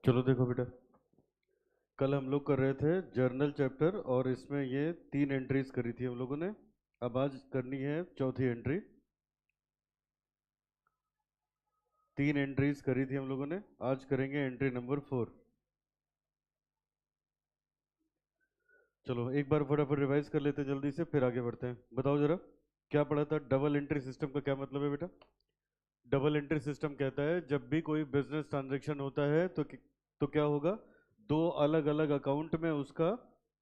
चलो देखो बेटा, कल हम लोग कर रहे थे जर्नल चैप्टर और इसमें ये 3 एंट्रीज करी थी हम लोगों ने। अब आज करनी है चौथी एंट्री। 3 एंट्रीज करी थी हम लोगों ने, आज करेंगे एंट्री नंबर 4। चलो एक बार फटाफट रिवाइज कर लेते हैं जल्दी से, फिर आगे बढ़ते हैं। बताओ जरा, क्या पढ़ा था? डबल एंट्री सिस्टम का क्या मतलब है बेटा? डबल एंट्री सिस्टम कहता है जब भी कोई बिजनेस ट्रांजैक्शन होता है तो क्या होगा, दो अलग अलग अकाउंट में उसका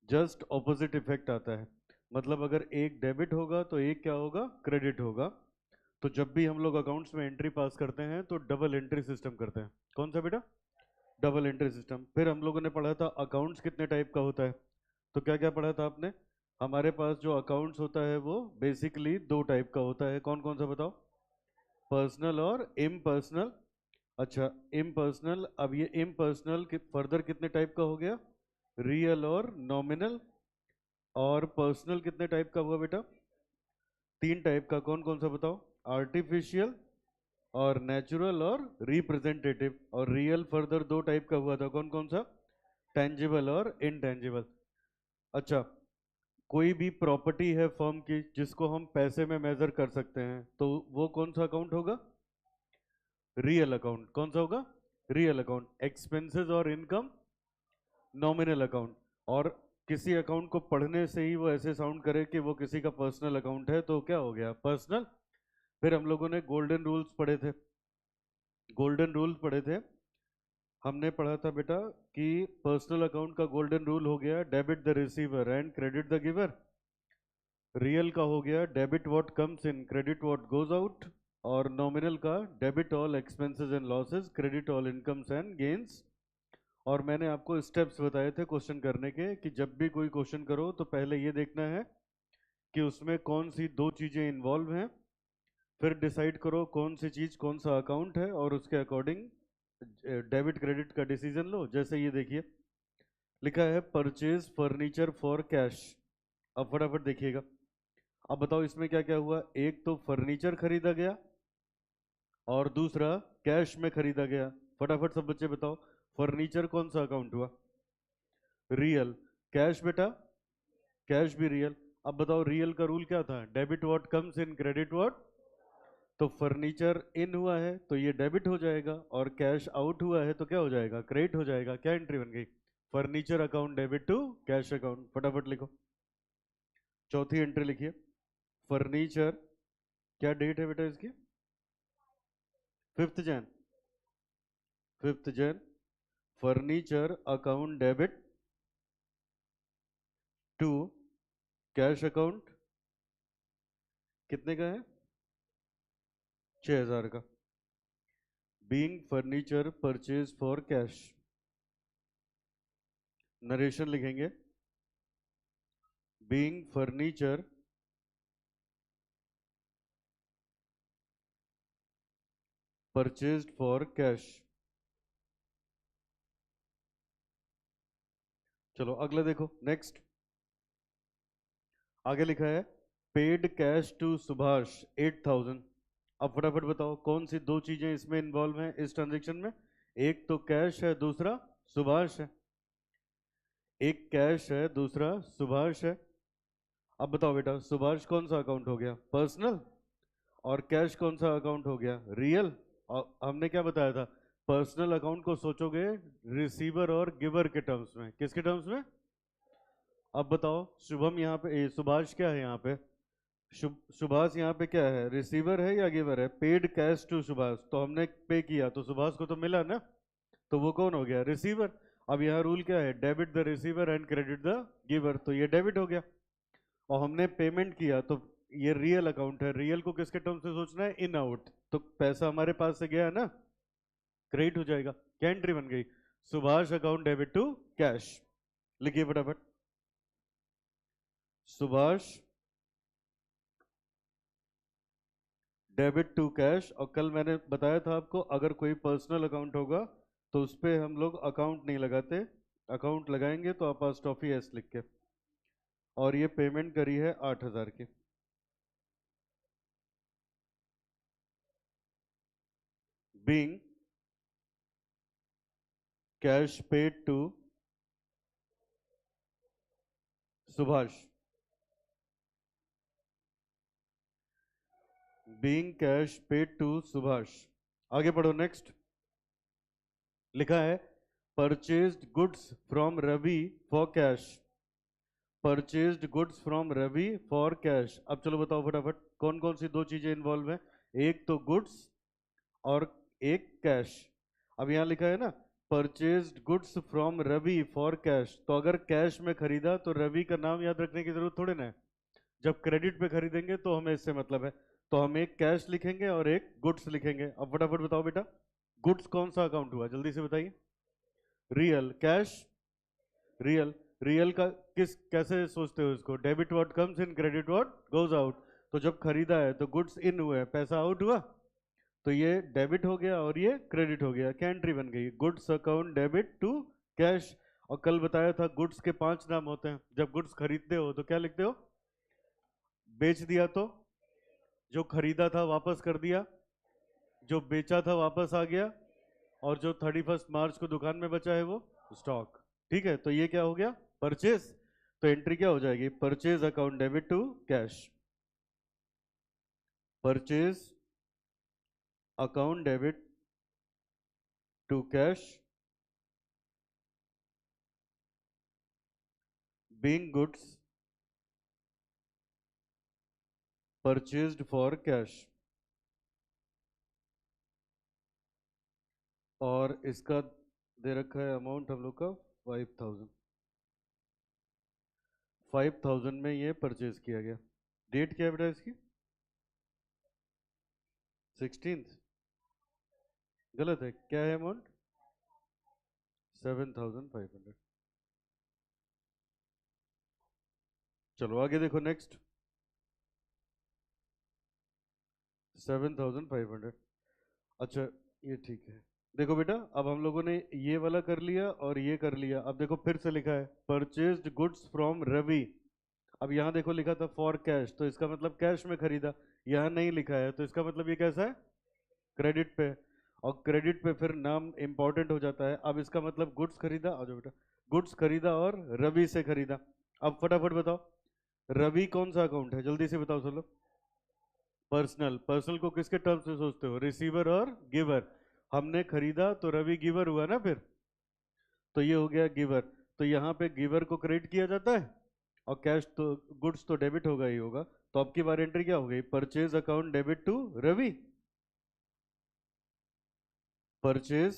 जस्ट ऑपोजिट इफेक्ट आता है। मतलब अगर एक डेबिट होगा तो एक क्या होगा, क्रेडिट होगा। तो जब भी हम लोग अकाउंट्स में एंट्री पास करते हैं तो डबल एंट्री सिस्टम करते हैं। कौन सा बेटा? Double entry system. फिर हम लोगों ने पढ़ा था अकाउंट्स कितने टाइप का होता है। तो क्या क्या पढ़ा था आपने? हमारे पास जो अकाउंट्स होता है वो बेसिकली 2 टाइप का होता है। कौन कौन सा बताओ? पर्सनल और इम्पर्सनल। अच्छा, इम्पर्सनल। अब ये इम्पर्सनल फर्दर कितने टाइप का हो गया? रियल और नॉमिनल। और पर्सनल कितने टाइप का हुआ बेटा? 3 टाइप का। कौन कौन सा बताओ? आर्टिफिशियल और नेचुरल और रिप्रेजेंटेटिव। और रियल फर्दर 2 टाइप का हुआ था। कौन कौन सा? टेंजिबल और इनटेंजिबल। अच्छा, कोई भी प्रॉपर्टी है फर्म की जिसको हम पैसे में मेजर कर सकते हैं तो वो कौन सा अकाउंट होगा? Real account. कौन सा होगा? Real account. एक्सपेंसेस और इनकम नॉमिनल अकाउंट। और किसी अकाउंट को पढ़ने से ही वो ऐसे साउंड करे कि वो किसी का पर्सनल अकाउंट है तो क्या हो गया? पर्सनल। फिर हम लोगों ने गोल्डन रूल्स पढ़े थे। गोल्डन रूल्स पढ़े थे। हमने पढ़ा था बेटा कि पर्सनल अकाउंट का गोल्डन रूल हो गया debit the receiver and credit the giver. Real का हो गया debit what comes in credit what goes out. और नॉमिनल का debit all expenses and losses credit all incomes and gains. और मैंने आपको स्टेप्स बताए थे क्वेश्चन करने के कि जब भी कोई क्वेश्चन करो तो पहले ये देखना है कि उसमें कौन सी 2 चीज़ें इन्वॉल्व हैं। फिर डिसाइड करो कौन सी चीज़ कौन सा अकाउंट है और उसके अकॉर्डिंग डेबिट क्रेडिट का डिसीजन लो। जैसे ये देखिए, लिखा है परचेज फर्नीचर फॉर कैश। अब फटाफट देखिएगा। अब बताओ इसमें क्या क्या हुआ। एक तो फर्नीचर खरीदा गया और दूसरा कैश में खरीदा गया। फटाफट सब बच्चे बताओ, फर्नीचर कौन सा अकाउंट हुआ? रियल। कैश बेटा? कैश भी रियल। अब बताओ रियल का रूल क्या था? Debit what comes in credit what. तो फर्नीचर इन हुआ है तो ये डेबिट हो जाएगा और कैश आउट हुआ है तो क्या हो जाएगा? क्रेडिट हो जाएगा। क्या एंट्री बन गई? Furniture account debit to cash account. फटाफट लिखो, चौथी एंट्री लिखिए। फर्नीचर, क्या डेट है बेटा इसकी? 5 Jain. 5 Jain. Furniture account debit to cash account. कितने का है? 6,000 का। Being furniture purchase for cash. Narration लिखेंगे, being furniture purchased for cash. चलो अगला देखो, नेक्स्ट। आगे लिखा है पेड कैश टू सुभाष 8,000। अब फटाफट बताओ कौन सी 2 चीजें इसमें इन्वॉल्व हैं इस ट्रांजेक्शन में? एक तो कैश है, दूसरा सुभाष है। एक कैश है, दूसरा सुभाष है। अब बताओ बेटा, सुभाष कौन सा अकाउंट हो गया? पर्सनल। और कैश कौन सा अकाउंट हो गया? रियल। और हमने क्या बताया था? पर्सनल अकाउंट को सोचोगे रिसीवर और गिवर के टर्म्स में। किसके टर्म्स में? अब बताओ शुभम यहाँ पे सुभाष क्या है यहाँ पे? सुभाष यहाँ पे क्या है? रिसीवर है या गिवर है? पेड कैश टू सुभाष, तो हमने पे किया तो सुभाष को तो मिला ना, तो वो कौन हो गया? रिसीवर। अब यहाँ रूल क्या है? Debit the receiver and credit the giver, तो ये डेबिट हो गया। और हमने पेमेंट किया तो ये रियल अकाउंट है। रियल को किसके टर्म से सोचना है? In out. तो पैसा हमारे पास से गया है ना, क्रेडिट हो जाएगा। क्या एंट्री बन गई? Subhash account debit to cash. लिखिए फटाफट, सुभाष डेबिट टू कैश। और कल मैंने बताया था आपको अगर कोई पर्सनल अकाउंट होगा तो उस पर हम लोग अकाउंट नहीं लगाते, अकाउंट लगाएंगे तो अपोस्ट्रोफी एस लिख के। और ये पेमेंट करी है 8,000 की। Being cash paid to Subhash, being cash paid to Subhash. आगे पढ़ो नेक्स्ट। लिखा है purchased goods from Ravi for cash, purchased goods from Ravi for cash. अब चलो बताओ फटाफट कौन कौन सी दो चीजें इन्वॉल्व है, एक तो गुड्स और एक कैश। अब यहाँ लिखा है ना purchased goods from Ravi for cash, तो अगर कैश में खरीदा तो रवि का नाम याद रखने की जरूरत थोड़ी ना है। जब क्रेडिट पे खरीदेंगे तो हमें इससे मतलब है, तो हम एक कैश लिखेंगे और एक गुड्स लिखेंगे। अब फटाफट बताओ बेटा गुड्स कौन सा अकाउंट हुआ, जल्दी से बताइए। Real, cash real. रियल का किस कैसे सोचते हो इसको, debit what comes in, credit what goes out. तो जब खरीदा है तो गुड्स इन हुए, पैसा आउट हुआ, तो ये डेबिट हो गया और ये क्रेडिट हो गया, क्या एंट्री बन गई, goods account debit to cash. और कल बताया था गुड्स के 5 नाम होते हैं, जब गुड्स खरीदते हो तो क्या लिखते हो, बेच दिया तो, जो खरीदा था वापस कर दिया, जो बेचा था वापस आ गया, और जो 31 मार्च को दुकान में बचा है वो स्टॉक। ठीक है, तो ये क्या हो गया, परचेज। तो एंट्री क्या हो जाएगी, purchase account debit to cash, purchase account debit to cash, being goods purchased for cash. और इसका दे रखा है अमाउंट हम लोग का 5000, 5000 में ये परचेज किया गया। डेट क्या है बेटा इसकी, 16th, गलत है, क्या है अमाउंट, 7500। चलो आगे देखो नेक्स्ट, 7500। अच्छा ये ठीक है। देखो बेटा अब हम लोगों ने ये वाला कर लिया और ये कर लिया, अब देखो फिर से लिखा है परचेज्ड गुड्स फ्रॉम रवि। अब यहाँ देखो लिखा था फॉर कैश, तो इसका मतलब कैश में खरीदा, यहाँ नहीं लिखा है तो इसका मतलब ये कैसा है, क्रेडिट पे। और क्रेडिट पे फिर नाम इंपॉर्टेंट हो जाता है। अब इसका मतलब गुड्स खरीदा, आ जाओ बेटा, गुड्स खरीदा और रवि से खरीदा। अब फटाफट बताओ रवि कौन सा अकाउंट है, जल्दी से बताओ चलो। पर्सनल, पर्सनल को किसके टर्म्स में सोचते हो, रिसीवर और गिवर। हमने खरीदा तो रवि गिवर हुआ ना फिर, तो ये हो गया गिवर। तो यहाँ पे गिवर को क्रेडिट किया जाता है और कैश तो गुड्स तो डेबिट होगा ही होगा। तो अब की बार एंट्री क्या हो गई, purchase account debit to Ravi, purchase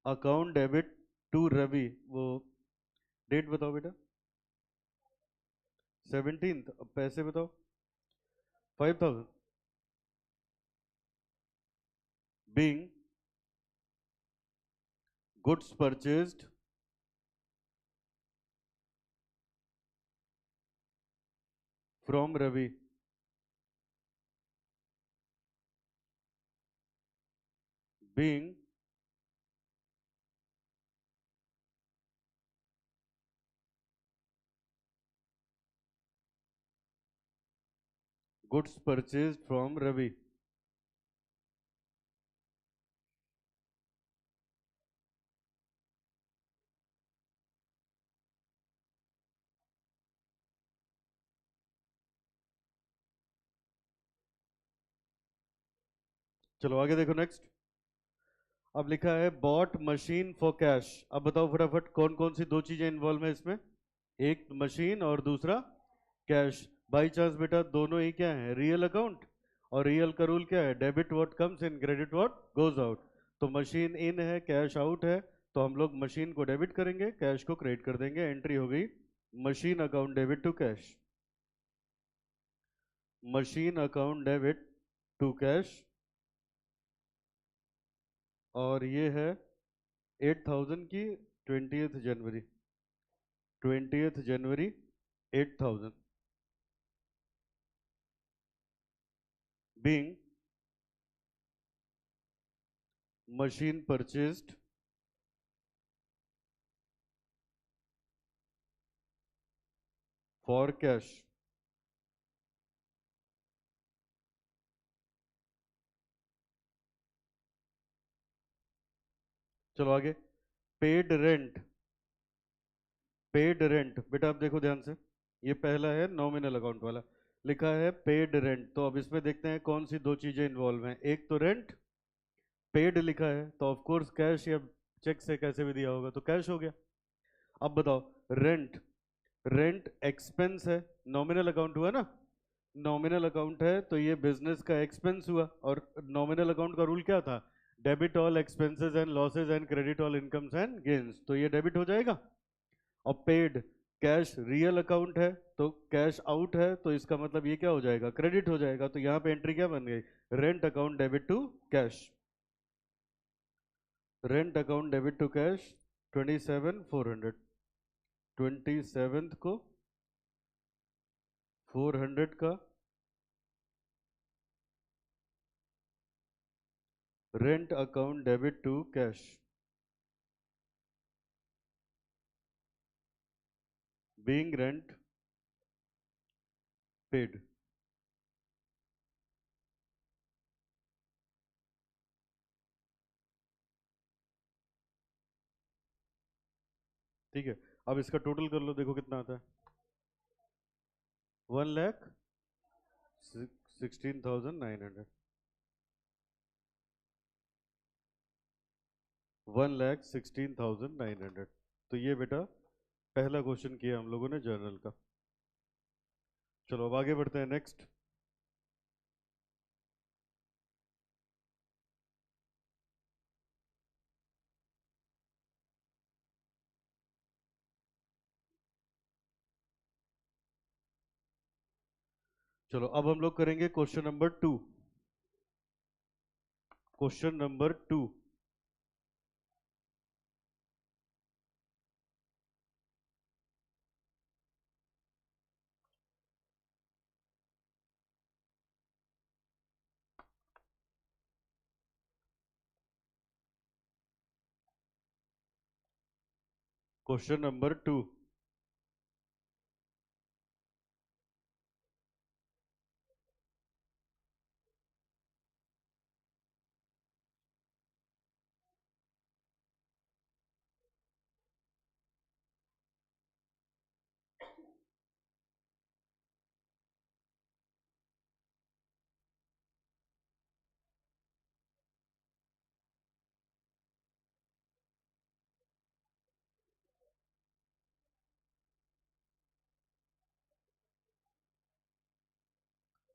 account debit to Ravi. वो डेट बताओ बेटा, 17th। अब पैसे बताओ, 5000, being goods purchased from Ravi, being goods purchased from Ravi. चलो आगे देखो नेक्स्ट। अब लिखा है बॉट मशीन फॉर कैश। अब बताओ फटाफट कौन कौन सी दो चीजें इन्वॉल्व है इसमें, एक मशीन और दूसरा कैश। बाई चांस बेटा दोनों ही क्या है, रियल अकाउंट, और रियल का रूल क्या है, debit what comes in, credit what goes out. तो मशीन इन है, कैश आउट है, तो हम लोग मशीन को डेबिट करेंगे, कैश को क्रेडिट कर देंगे। एंट्री हो गई machine account debit to cash, machine account debit to cash. और ये है 8000 की 20th January, 20th January 8000, being machine purchased for cash। चलो आगे, पेड रेंट। पेड रेंट बेटा आप देखो ध्यान से, ये पहला है नॉमिनल अकाउंट वाला, लिखा है पेड रेंट। तो अब इसमें देखते हैं कौन सी दो चीजें इन्वॉल्व हैं। एक तो रेंट, पेड लिखा है तो ऑफ कोर्स कैश या चेक से कैसे भी दिया होगा तो कैश हो गया। अब बताओ, रेंट, रेंट एक्सपेंस है, नॉमिनल अकाउंट हुआ ना, नॉमिनल अकाउंट है तो ये बिजनेस का एक्सपेंस हुआ। और नॉमिनल अकाउंट का रूल क्या था, debit all expenses and losses and credit all incomes and gains, तो ये डेबिट हो जाएगा। और पेड, कैश रियल अकाउंट है तो कैश आउट है तो इसका मतलब ये क्या हो जाएगा, क्रेडिट हो जाएगा। तो यहाँ पे एंट्री क्या बन गई, rent account debit to cash. Rent account debit to cash 27,400, 27th को 400 का rent account debit to cash, being rent paid. ठीक है, अब इसका टोटल कर लो, देखो कितना आता है, 1,16,900, 1,16,900। तो ये बेटा पहला क्वेश्चन किया हम लोगों ने जर्नल का। चलो अब आगे बढ़ते हैं, नेक्स्ट। चलो अब हम लोग करेंगे question number 2। Question number 2, question number 2।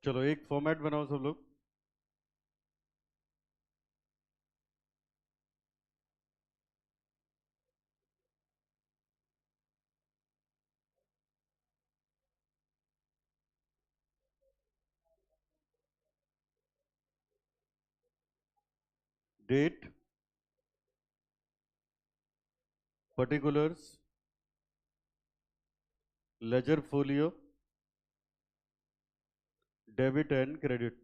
चलो एक फॉर्मेट बनाओ सब लोग। Date, particulars, ledger folio, debit and credit.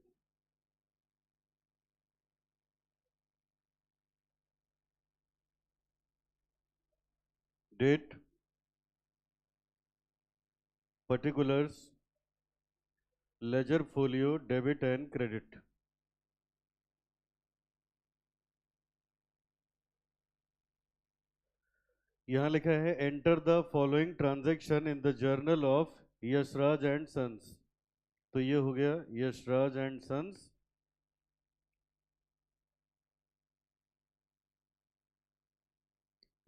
Date, particulars, ledger folio, debit and credit. यहां लिखा है enter the following transaction in the journal of Yashraj and sons. तो ये हो गया यशराज एंड सन्स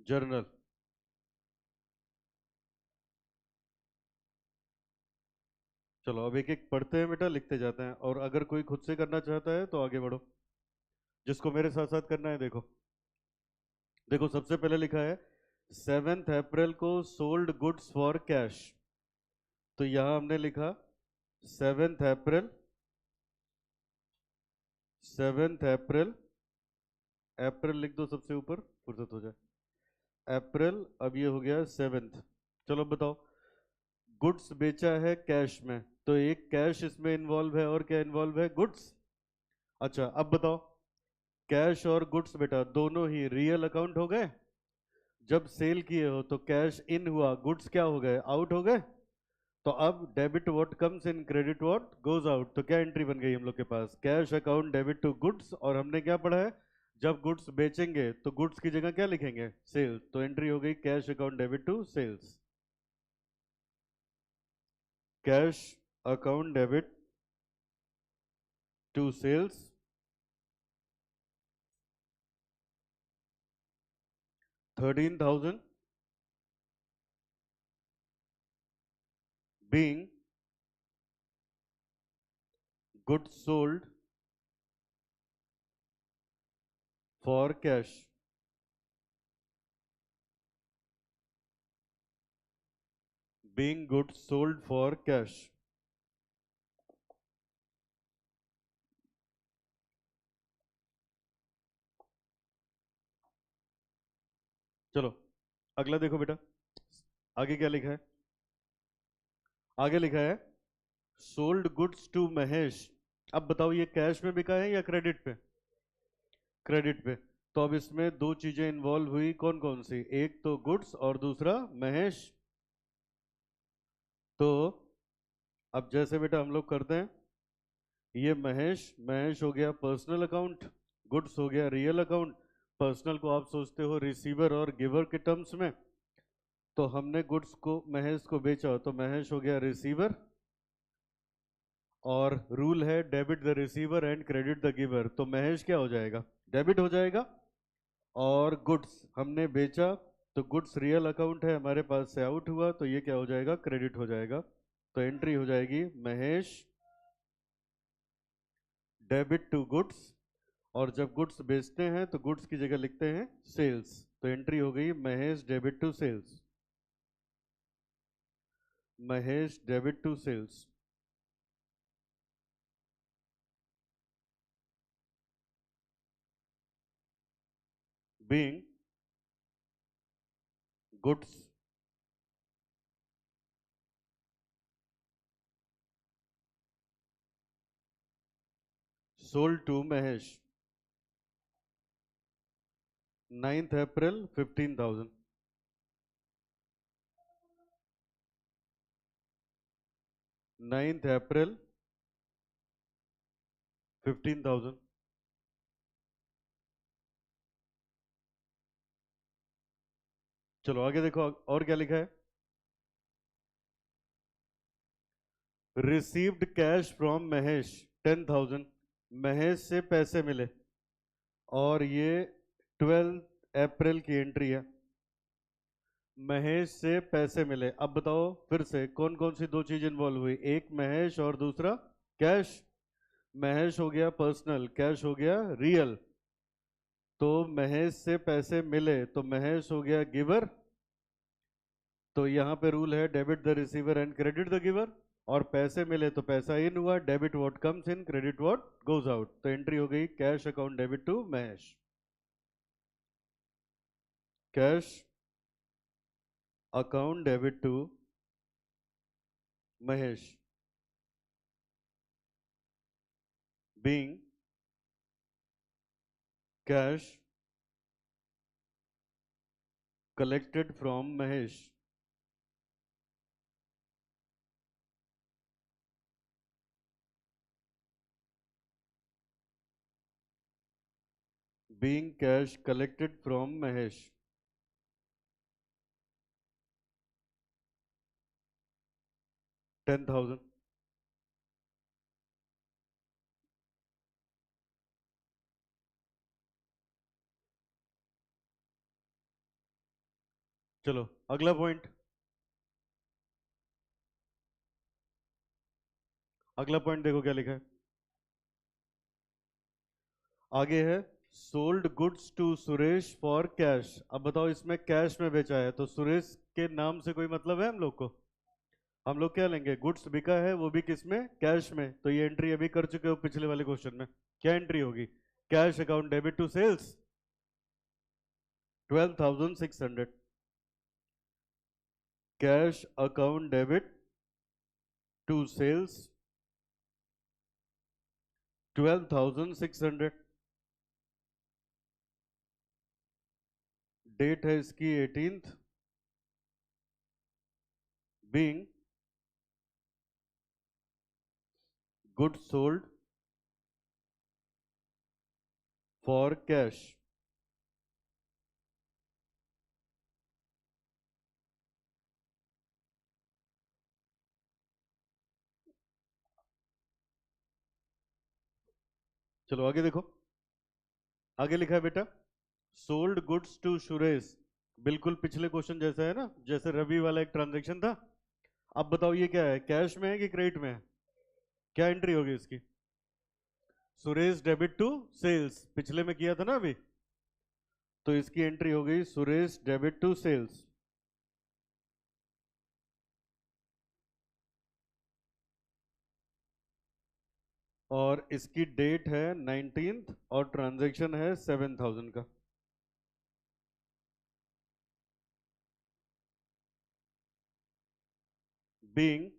जर्नल। चलो अब एक एक पढ़ते हैं बेटा, लिखते जाते हैं, और अगर कोई खुद से करना चाहता है तो आगे बढ़ो, जिसको मेरे साथ साथ करना है। देखो देखो सबसे पहले लिखा है 7th अप्रैल को सोल्ड गुड्स फॉर कैश। तो यहां हमने लिखा 7th अप्रैल, 7th अप्रैल, अप्रैल लिख दो सबसे ऊपर फुर्सत हो जाए, अप्रैल। अब ये हो गया 7th। चलो अब बताओ, गुड्स बेचा है कैश में, तो एक कैश इसमें इन्वॉल्व है और क्या इन्वॉल्व है, गुड्स। अच्छा अब बताओ, कैश और गुड्स बेटा दोनों ही रियल अकाउंट हो गए। जब सेल किए हो तो कैश इन हुआ, गुड्स क्या हो गए, आउट हो गए। तो अब debit what comes in, credit what goes out. तो क्या एंट्री बन गई हम लोग के पास, cash account debit to goods, और हमने क्या पढ़ा है, जब गुड्स बेचेंगे तो गुड्स की जगह क्या लिखेंगे, सेल्स, तो एंट्री हो गई cash account debit to sales, cash account debit to sales 13,000 being goods sold for cash, being goods sold for cash। चलो अगला देखो बेटा, आगे क्या लिखा है, आगे लिखा है सोल्ड गुड्स टू महेश। अब बताओ ये कैश में बिका है या क्रेडिट पे, क्रेडिट पे। तो अब इसमें दो चीजें इन्वॉल्व हुई, कौन कौन सी, एक तो गुड्स और दूसरा महेश। तो अब जैसे बेटा हम लोग करते हैं, ये महेश, महेश हो गया पर्सनल अकाउंट, गुड्स हो गया रियल अकाउंट। पर्सनल को आप सोचते हो रिसीवर और गिवर के टर्म्स में, तो हमने गुड्स को महेश को बेचा तो महेश हो गया रिसीवर, और रूल है debit the receiver and credit the giver, तो महेश क्या हो जाएगा, डेबिट हो जाएगा। और गुड्स हमने बेचा तो गुड्स रियल अकाउंट है हमारे पास से आउट हुआ, तो ये क्या हो जाएगा, क्रेडिट हो जाएगा। तो एंट्री हो जाएगी महेश डेबिट टू गुड्स, और जब गुड्स बेचते हैं तो गुड्स की जगह लिखते हैं सेल्स, तो एंट्री हो गई Mahesh debit to sales, Mahesh debit to sales. Being goods sold to Mahesh 9th April 15,000, 9th April 15,000। चलो आगे देखो और क्या लिखा है, received cash from Mahesh 10,000, Mahesh से पैसे मिले, और ये 12 अप्रैल की एंट्री है, महेश से पैसे मिले। अब बताओ फिर से कौन कौन सी दो चीज इन्वॉल्व हुई, एक महेश और दूसरा कैश। महेश हो गया पर्सनल, कैश हो गया रियल। तो महेश से पैसे मिले तो महेश हो गया गिवर, तो यहाँ पे रूल है debit the receiver and credit the giver, और पैसे मिले तो पैसा इन हुआ, debit what comes in, credit what goes out, तो एंट्री हो गई cash account debit to Mahesh, cash account debit to Mahesh, being cash collected from Mahesh, being cash collected from Mahesh 10,000। चलो अगला पॉइंट, अगला पॉइंट देखो क्या लिखा है, आगे है sold goods to Suresh for cash. अब बताओ इसमें कैश में बेचा है, तो सुरेश के नाम से कोई मतलब है हम लोग को, हम लोग क्या लेंगे, गुड्स बिका है वो भी किस में, कैश में, तो ये एंट्री अभी कर चुके हो पिछले वाले क्वेश्चन में, क्या एंट्री होगी, cash account debit to sales 12,600, cash account debit to sales 12,600, date है इसकी 18th, being good sold for cash. चलो आगे देखो, आगे लिखा है बेटा, सोल्ड गुड्स टू सुरेश। बिल्कुल पिछले क्वेश्चन जैसा है ना, जैसे रवि वाला एक ट्रांजैक्शन था। अब बताओ ये क्या है, कैश में है कि क्रेडिट में है? क्या एंट्री होगी इसकी? सुरेश डेबिट टू सेल्स, पिछले में किया था ना अभी, तो इसकी एंट्री हो गई सुरेश डेबिट टू सेल्स। और इसकी डेट है 19th और ट्रांजैक्शन है 7,000 का। Being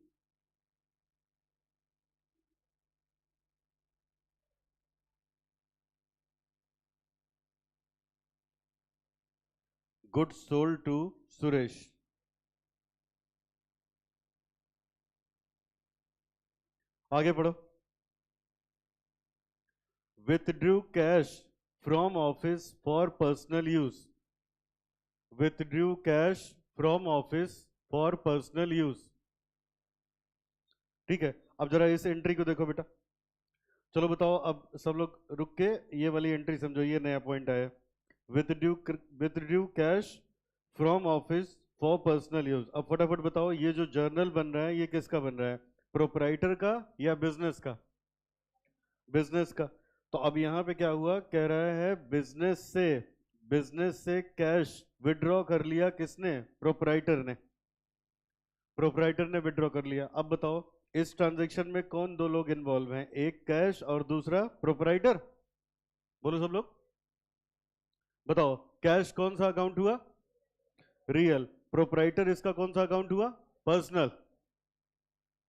goods sold to Suresh. आगे पढ़ो। withdrew cash from office for personal use। withdrew cash from office for personal use। ठीक है, अब जरा इस एंट्री को देखो बेटा। चलो बताओ, अब सब लोग रुक के ये वाली एंट्री समझो, ये नया पॉइंट आया। withdrew cash from office for personal use. अब फटाफट बताओ, ये जो जर्नल बन रहा है ये किसका बन रहा है, प्रोपराइटर का या बिजनेस का? बिजनेस का। तो अब यहाँ पे क्या हुआ, कह रहा है बिजनेस से कैश विड्रॉ कर लिया किसने, प्रोपराइटर ने। प्रोपराइटर ने विड्रॉ कर लिया। अब बताओ इस ट्रांजैक्शन में कौन दो लोग इन्वॉल्व हैं, एक कैश और दूसरा प्रोपराइटर? बोलो सब लोग, बताओ कैश कौन सा अकाउंट हुआ, रियल। प्रोपराइटर इसका कौन सा अकाउंट हुआ, पर्सनल।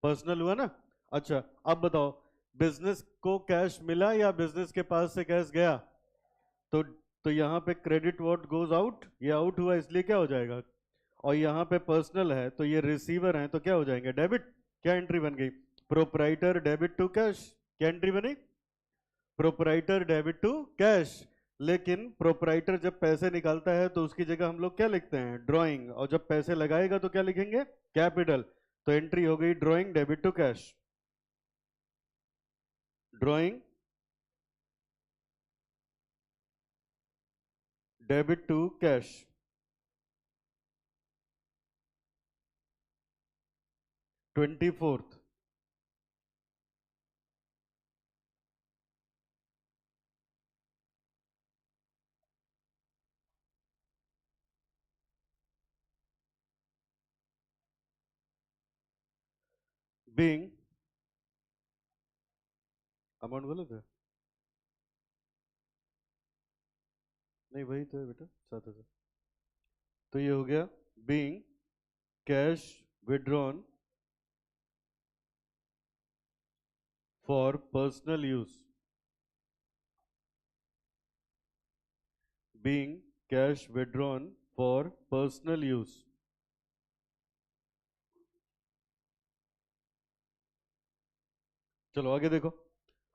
पर्सनल हुआ ना। अच्छा अब बताओ, बिजनेस को कैश मिला या बिजनेस के पास से कैश गया? तो तो यहाँ पे क्रेडिट व्हाट गोज आउट, ये आउट हुआ इसलिए क्या हो जाएगा, और यहाँ पे पर्सनल है तो ये रिसीवर है तो क्या हो जाएंगे, डेबिट। क्या एंट्री बन गई, प्रोपराइटर डेबिट टू कैश। क्या एंट्री बनी, प्रोपराइटर डेबिट टू कैश। लेकिन प्रोपराइटर जब पैसे निकालता है तो उसकी जगह हम लोग क्या लिखते हैं, ड्राइंग, और जब पैसे लगाएगा तो क्या लिखेंगे, कैपिटल। तो एंट्री हो गई drawing debit to cash. Drawing debit to cash. 24th। Being, amount गलत है, नहीं वही तो है बेटा, 7,000। तो ये हो गया being cash withdrawn for personal use. Being cash withdrawn for personal use. चलो आगे देखो,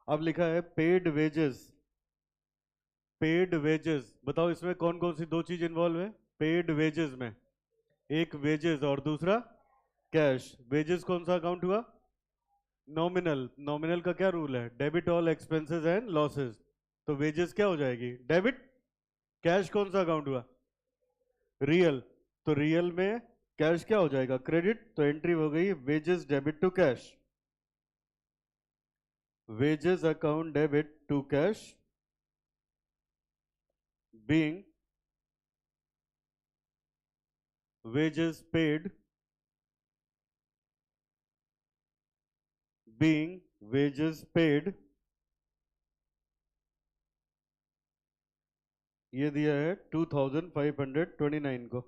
अब लिखा है पेड वेजेस। पेड वेजेस, बताओ इसमें कौन कौन सी दो चीज इन्वॉल्व है पेड वेजेस में, एक वेजेस और दूसरा कैश। वेजेस कौन सा अकाउंट हुआ, नॉमिनल। नॉमिनल का क्या रूल है, debit all expenses and losses. तो वेजेस क्या हो जाएगी, डेबिट। कैश कौन सा अकाउंट हुआ, रियल। तो रियल में कैश क्या हो जाएगा, क्रेडिट। तो एंट्री हो गई wages debit to cash. Wages account debit to cash being wages paid, being wages paid। ये दिया है 2529 को।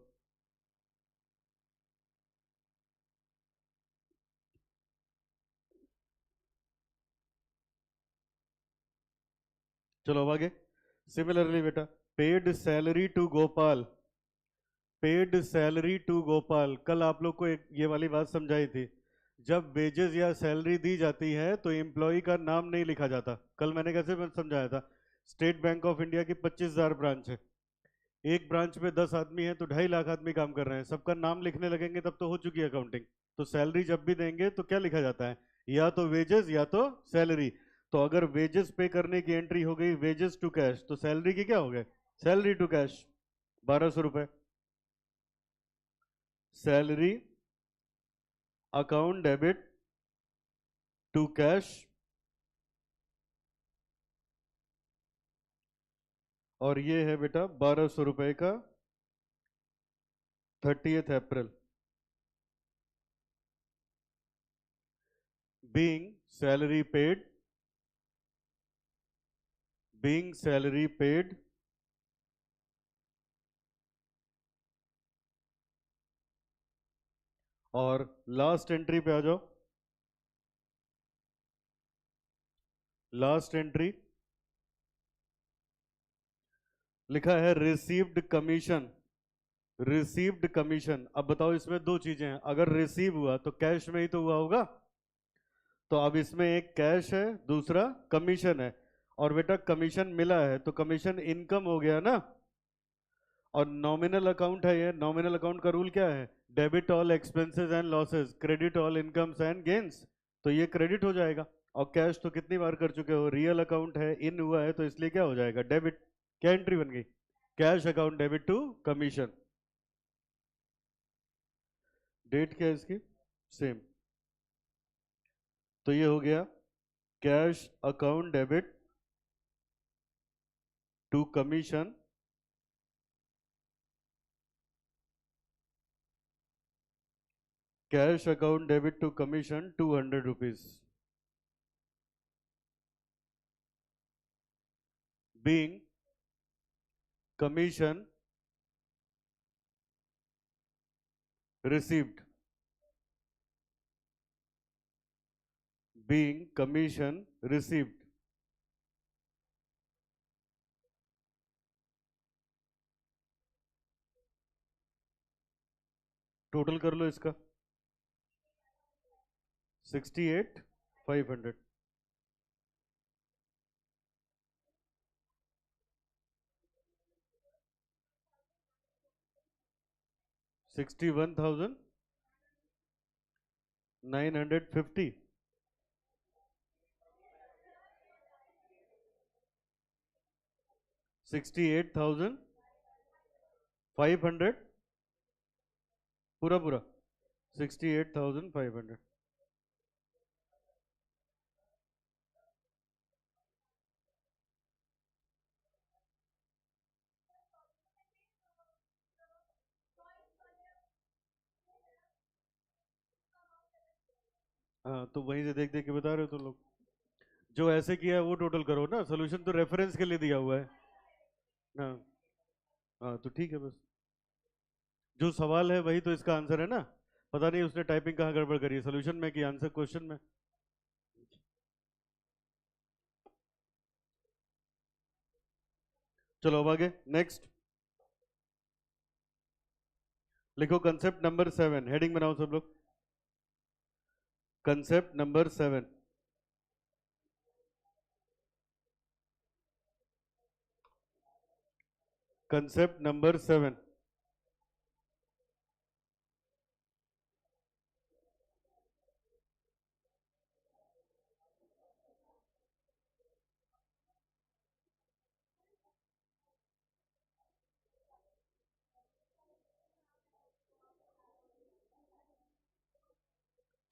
चलो अब आगे, सिमिलरली बेटा, paid salary to Gopal. Paid salary to Gopal, कल आप लोग को एक ये वाली बात समझाई थी, जब वेजेस या सैलरी दी जाती है तो एम्प्लॉय का नाम नहीं लिखा जाता। कल मैंने कैसे समझाया था, स्टेट बैंक ऑफ इंडिया की 25,000 ब्रांच है, एक ब्रांच में 10 आदमी है तो 2.5 लाख आदमी काम कर रहे हैं, सबका नाम लिखने लगेंगे तब तो हो चुकी है अकाउंटिंग। तो सैलरी जब भी देंगे तो क्या लिखा जाता है, या तो वेजेस या तो सैलरी। तो अगर वेजेस पे करने की एंट्री हो गई वेजेस टू कैश, तो सैलरी की क्या हो गए, सैलरी टू कैश, 1,200 रुपए। Salary account debit to cash, और ये है बेटा 1,200 रुपए का 30th April. being salary paid being salary paid और लास्ट एंट्री पे आ जाओ, लास्ट एंट्री लिखा है रिसीव्ड कमीशन, रिसीव्ड कमीशन। अब बताओ इसमें दो चीजें हैं, अगर रिसीव हुआ तो कैश में ही तो हुआ होगा, तो अब इसमें एक कैश है दूसरा कमीशन है, और बेटा कमीशन मिला है तो कमीशन इनकम हो गया ना। और नॉमिनल अकाउंट है ये, नॉमिनल अकाउंट का रूल क्या है, debit all expenses and losses, credit all incomes and gains, तो ये क्रेडिट हो जाएगा। और कैश तो कितनी बार कर चुके हो, रियल अकाउंट है, इन हुआ है, तो इसलिए क्या हो जाएगा, डेबिट। क्या एंट्री बन गई, cash account debit to commission. Date क्या है इसकी, सेम, तो ये हो गया cash account debit to commission, cash account debit to commission 200 rupees. Being commission received, being commission received। Total कर लो इसका, 68,500। 61,950। 68,500 पूरा पूरा, 68,500। हाँ तो वहीं से देख देख के बता रहे हो तुम लोग, जो ऐसे किया है वो टोटल करो ना, सोल्यूशन तो रेफरेंस के लिए दिया हुआ है। हाँ हाँ तो ठीक है, बस जो सवाल है वही तो इसका आंसर है ना, पता नहीं उसने टाइपिंग कहाँ गड़बड़ करी है, सोल्यूशन में कि आंसर क्वेश्चन में। चलो अब आगे नेक्स्ट लिखो, कंसेप्ट नंबर 7, हेडिंग बनाओ सब लोग, कंसेप्ट नंबर 7। कंसेप्ट नंबर 7,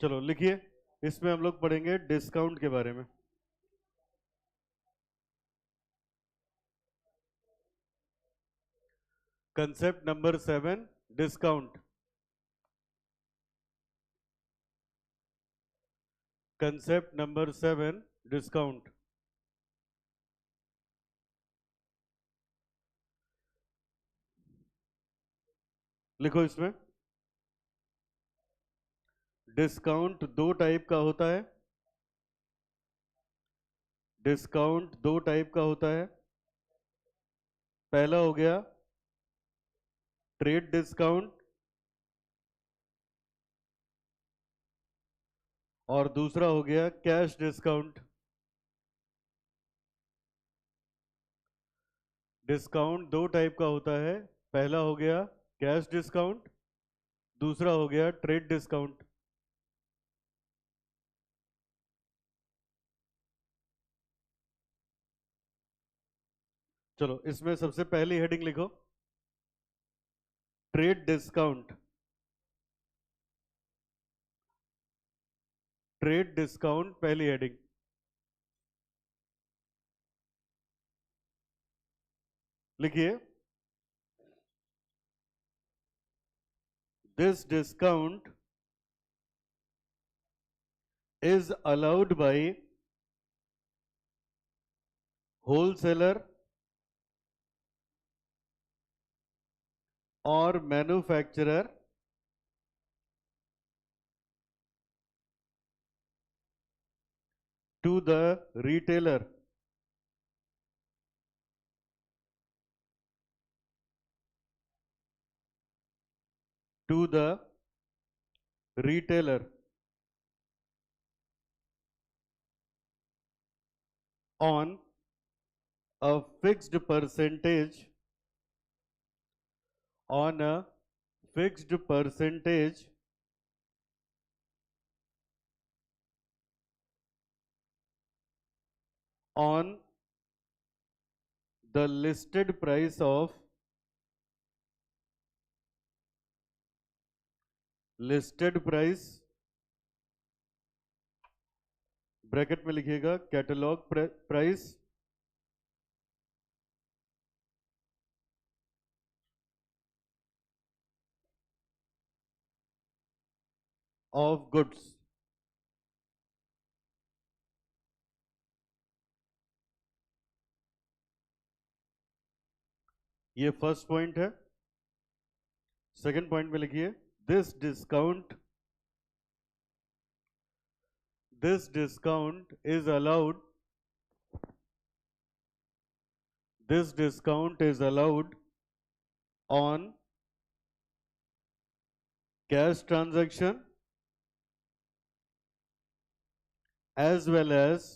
चलो लिखिए, इसमें हम लोग पढ़ेंगे डिस्काउंट के बारे में। Concept number 7, discount. Concept number 7, discount. लिखो इसमें, डिस्काउंट दो टाइप का होता है, डिस्काउंट दो टाइप का होता है। पहला हो गया ट्रेड डिस्काउंट, और दूसरा हो गया कैश डिस्काउंट। डिस्काउंट दो टाइप का होता है, पहला हो गया कैश डिस्काउंट, दूसरा हो गया ट्रेड डिस्काउंट। चलो इसमें सबसे पहली हेडिंग लिखो, ट्रेड डिस्काउंट। ट्रेड डिस्काउंट पहली हेडिंग लिखिए, this discount is allowed by wholesaler or manufacturer to the retailer. To the retailer on a fixed percentage, on a fixed percentage on the listed price of listed price, bracket में लिखिएगा catalogue price of goods. ये first point है। Second point में लिखिए, this discount is allowed, this discount is allowed on cash transaction as well as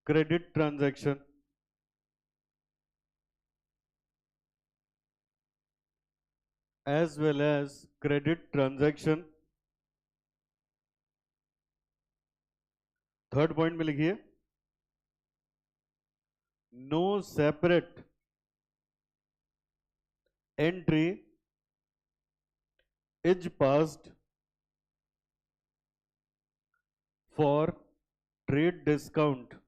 credit transaction, as well as credit transaction। Third point में लिखिए, no separate entry is passed for trade discount।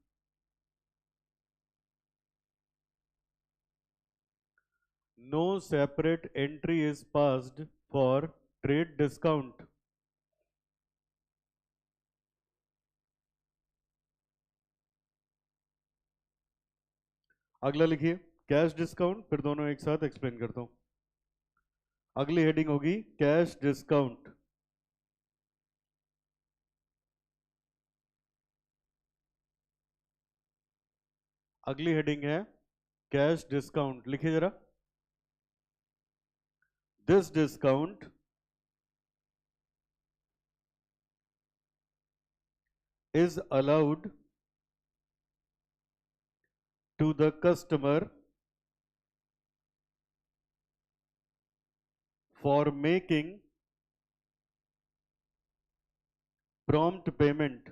No separate entry is passed for trade discount। अगला लिखिए cash discount, फिर दोनों एक साथ explain करता हूं। अगली हेडिंग होगी कैश डिस्काउंट। अगली हेडिंग है कैश डिस्काउंट, लिखिए जरा, this discount is allowed to the customer for making prompt payment।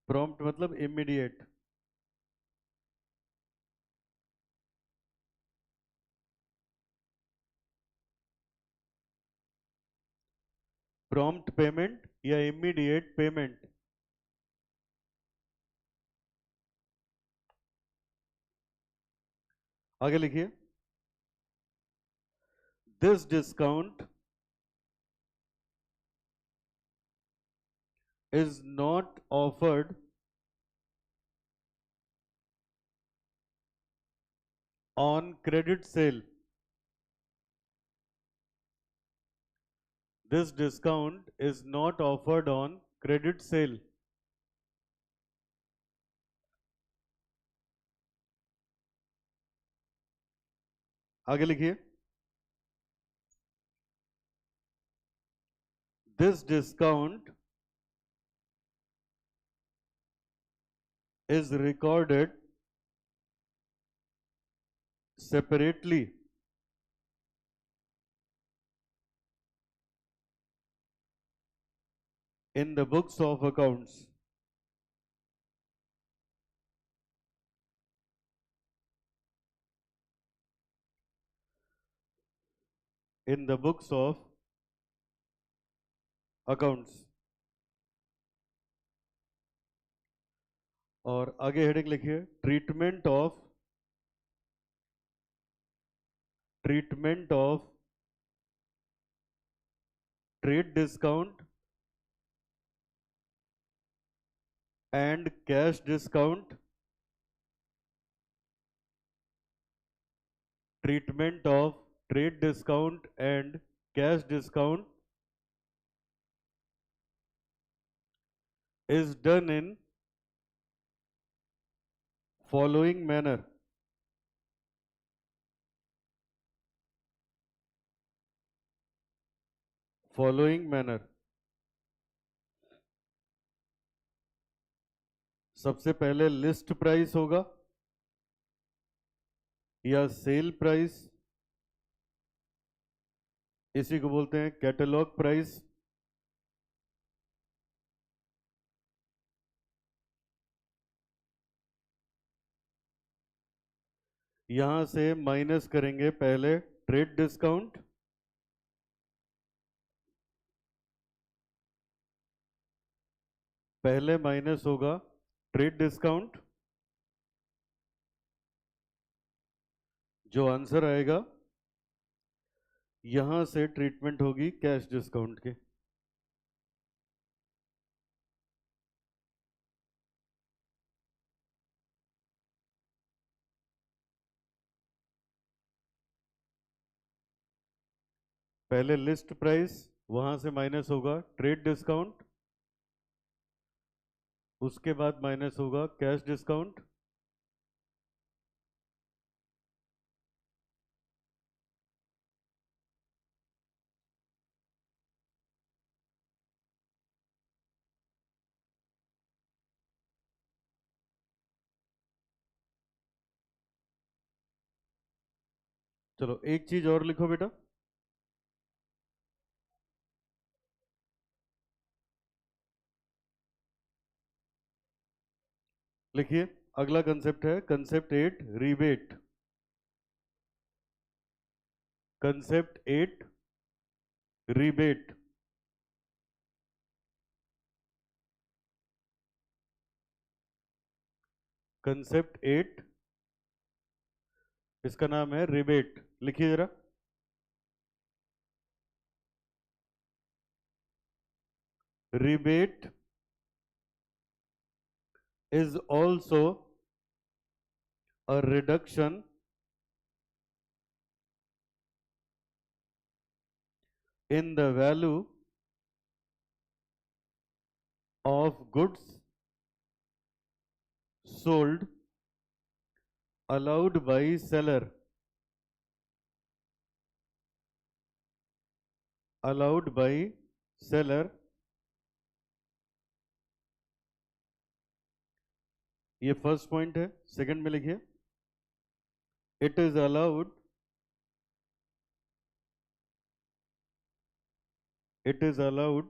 prompt मतलब immediate। prompt payment या immediate payment। आगे लिखिए, this discount is not offered on credit sale। This discount is not offered on credit sale। आगे लिखिए, this discount is recorded separately in the books of accounts. In the books of accounts. और आगे heading लिखिए treatment of trade discount and cash discount treatment of trade discount and cash discount is done in following manner. Following manner. सबसे पहले list price होगा या sale price, इसी को बोलते हैं कैटलॉग प्राइस। यहां से माइनस करेंगे पहले ट्रेड डिस्काउंट, पहले माइनस होगा ट्रेड डिस्काउंट, जो आंसर आएगा यहां से ट्रीटमेंट होगी कैश डिस्काउंट की। पहले लिस्ट प्राइस, वहां से माइनस होगा ट्रेड डिस्काउंट, उसके बाद माइनस होगा कैश डिस्काउंट, चलो एक चीज और लिखो बेटा, लिखिए अगला कंसेप्ट है concept 8 rebate. Concept 8 rebate. Concept 8 इसका नाम है रिबेट, लिखिए जरा। Rebate is also a reduction in the value of goods sold allowed by seller, allowed by seller। ये फर्स्ट पॉइंट है। सेकंड में लिखिए it is allowed, it is allowed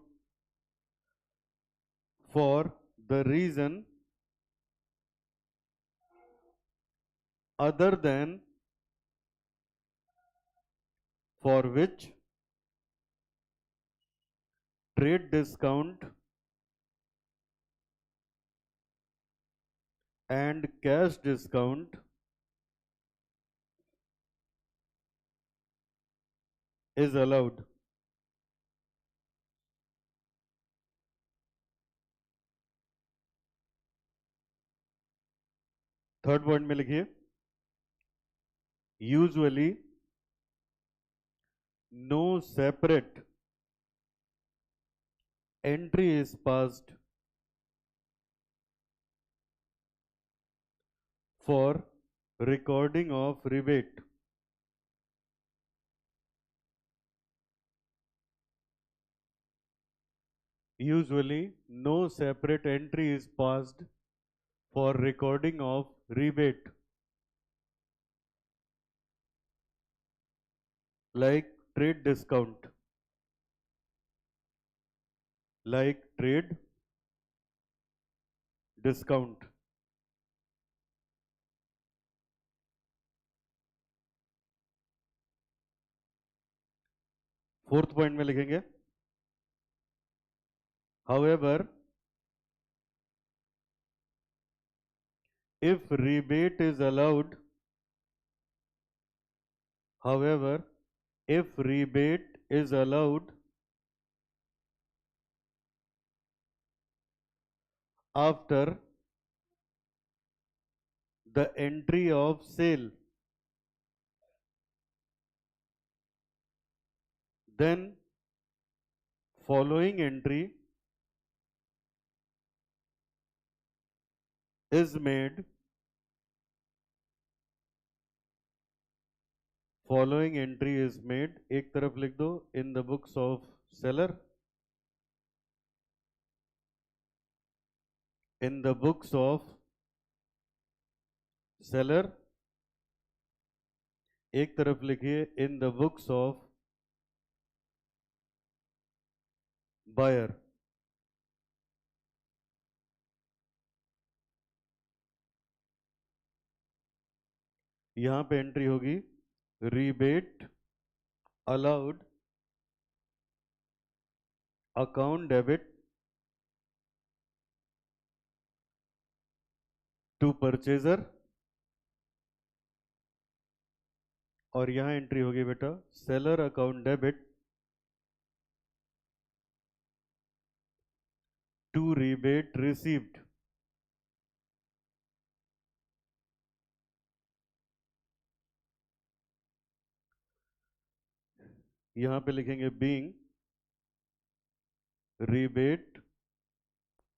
for the reason other than for which trade discount and cash discount is allowed। Third point में लिखिए usually no separate entry is passed for recording of rebate। Usually no separate entry is passed for recording of rebate like trade discount, like trade discount. Fourth point में लिखेंगे however if rebate is allowed, however if rebate is allowed after the entry of sale, then following entry is made, following entry is made, एक तरफ लिख दो, in the books of seller, in the books of seller, एक तरफ लिखिए in the books of buyer. यहां पे entry होगी rebate allowed account debit to purchaser, और यहां एंट्री होगी बेटा seller account debit to rebate received. यहां पे लिखेंगे being rebate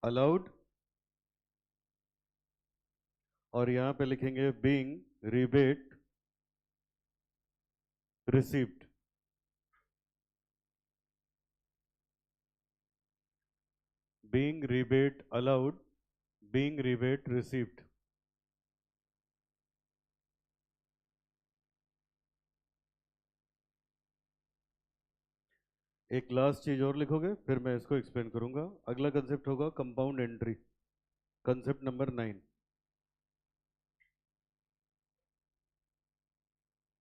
allowed, और यहां पे लिखेंगे being rebate received. being rebate allowed, being rebate received. एक लास्ट चीज और लिखोगे फिर मैं इसको एक्सप्लेन करूंगा. अगला कंसेप्ट होगा compound entry, concept number 9.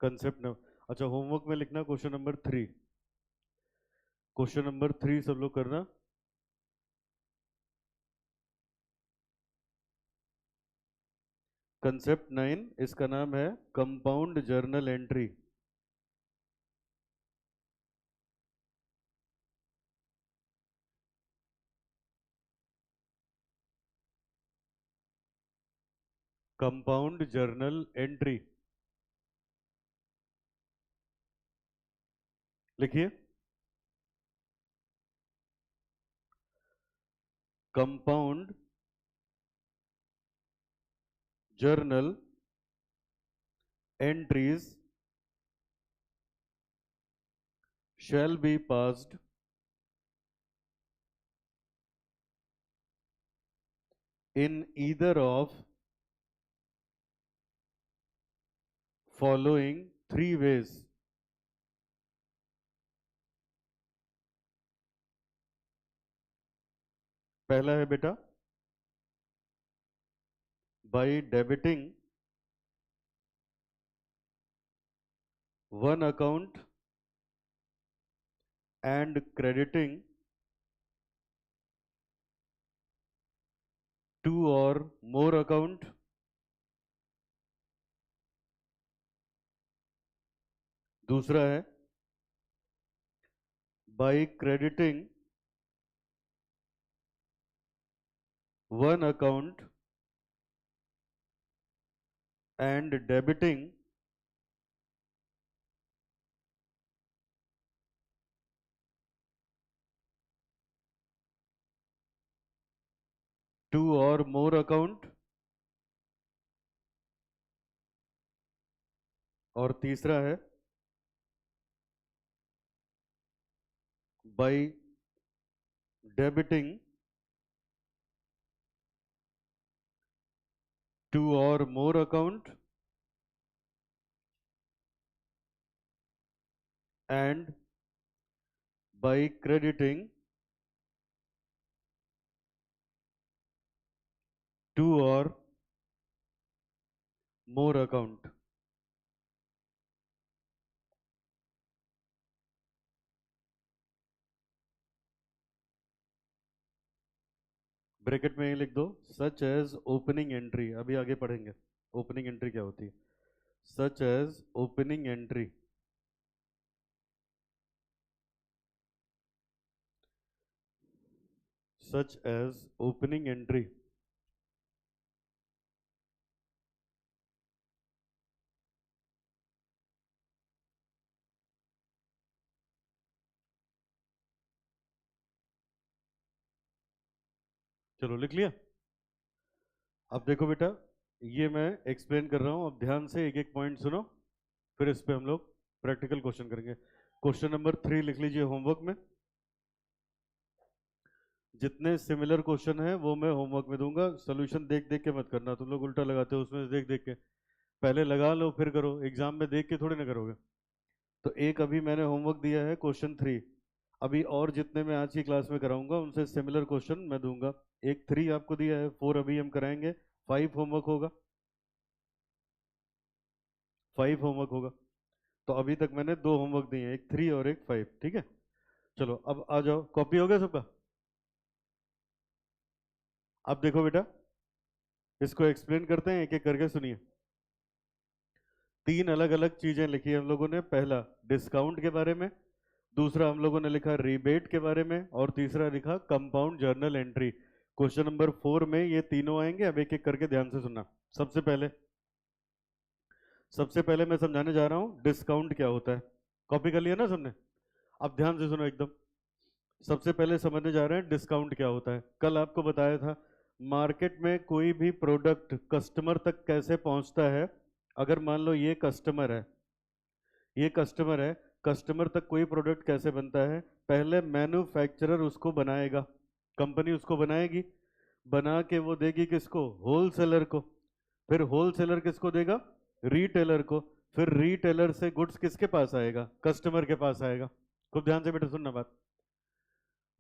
Concept number, अच्छा होमवर्क में लिखना क्वेश्चन नंबर 3. क्वेश्चन नंबर 3 सब लोग करना. कंसेप्ट 9 इसका नाम है compound journal entry. Compound journal entry लिखिए. Compound journal entries shall be passed in either of following 3 ways. पहला है बेटा by debiting one account and crediting two or more account. दूसरा है by crediting one account and debiting two or more account. और तीसरा है by debiting 2 or more account and by crediting 2 or more account. Bracket में ये लिख दो, सच as opening entry. अभी आगे पढ़ेंगे ओपनिंग एंट्री क्या होती है। Such as opening entry such as opening entry चलो लिख लिया। अब देखो बेटा, ये मैं एक्सप्लेन कर रहा हूं, अब ध्यान से एक एक पॉइंट सुनो, फिर इस पे हम लोग प्रैक्टिकल क्वेश्चन करेंगे। क्वेश्चन नंबर 3 लिख लीजिए होमवर्क में। जितने सिमिलर क्वेश्चन है वो मैं होमवर्क में दूंगा, सोल्यूशन देख देख के मत करना, तुम लोग उल्टा लगाते हो उसमें देख देख के। पहले लगा लो फिर करो, एग्जाम में देख के थोड़ी ना करोगे। तो एक अभी मैंने होमवर्क दिया है क्वेश्चन 3, अभी और जितने मैं आज की क्लास में कराऊंगा उनसे सिमिलर क्वेश्चन मैं दूंगा। एक 3 आपको दिया है, 4 अभी हम कराएंगे, 5 होमवर्क होगा, 5 होमवर्क होगा। तो अभी तक मैंने 2 होमवर्क दिए हैं, एक 3 और एक 5, ठीक है। चलो अब आ जाओ, कॉपी हो गया सबका। अब देखो बेटा, इसको एक्सप्लेन करते हैं एक एक करके, सुनिए। 3 अलग अलग चीजें लिखी है हम लोगों ने। पहला डिस्काउंट के बारे में, दूसरा हम लोगों ने लिखा रिबेट के बारे में, और तीसरा लिखा compound journal entry. Question number 4 में ये तीनों आएंगे, अब एक एक करके ध्यान से सुनना। सबसे पहले मैं समझाने जा रहा हूं डिस्काउंट क्या होता है। कॉपी कर लिया ना सबने? अब ध्यान से सुनो एकदम। सबसे पहले समझने जा रहे हैं डिस्काउंट क्या होता है। कल आपको बताया था मार्केट में कोई भी प्रोडक्ट कस्टमर तक कैसे पहुंचता है। अगर मान लो ये कस्टमर है, ये कस्टमर है, कस्टमर तक कोई प्रोडक्ट कैसे बनता है? पहले मैन्युफैक्चरर उसको बनाएगा, कंपनी उसको बनाएगी, बना के वो देगी किसको? होलसेलर को। फिर होलसेलर किसको देगा? रिटेलर को। फिर रिटेलर से गुड्स किसके पास आएगा? कस्टमर के पास आएगा। खूब ध्यान से बेटा सुनना बात।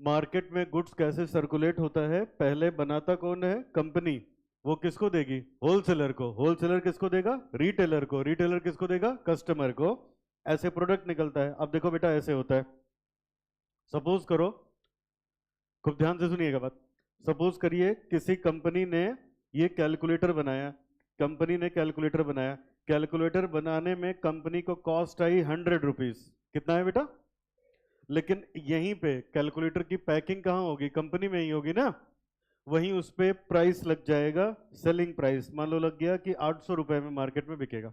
मार्केट में गुड्स कैसे सर्कुलेट होता है? पहले बनाता कौन है? कंपनी। वो किसको देगी? होलसेलर को। होलसेलर किसको देगा? रिटेलर को। रिटेलर किसको देगा? कस्टमर को। ऐसे प्रोडक्ट निकलता है। अब देखो बेटा ऐसे होता है, सपोज करो, खूब ध्यान से सुनिएगा बात। सपोज करिए किसी कंपनी ने ये कैलकुलेटर बनाया, कंपनी ने कैलकुलेटर बनाया, कैलकुलेटर बनाने में कंपनी को कॉस्ट आई 100 रुपीज। कितना है बेटा? लेकिन यहीं पे कैलकुलेटर की पैकिंग कहाँ होगी? कंपनी में ही होगी ना। वहीं उस पे प्राइस लग जाएगा, सेलिंग प्राइस मान लो लग गया कि 800 रुपए में मार्केट में बिकेगा।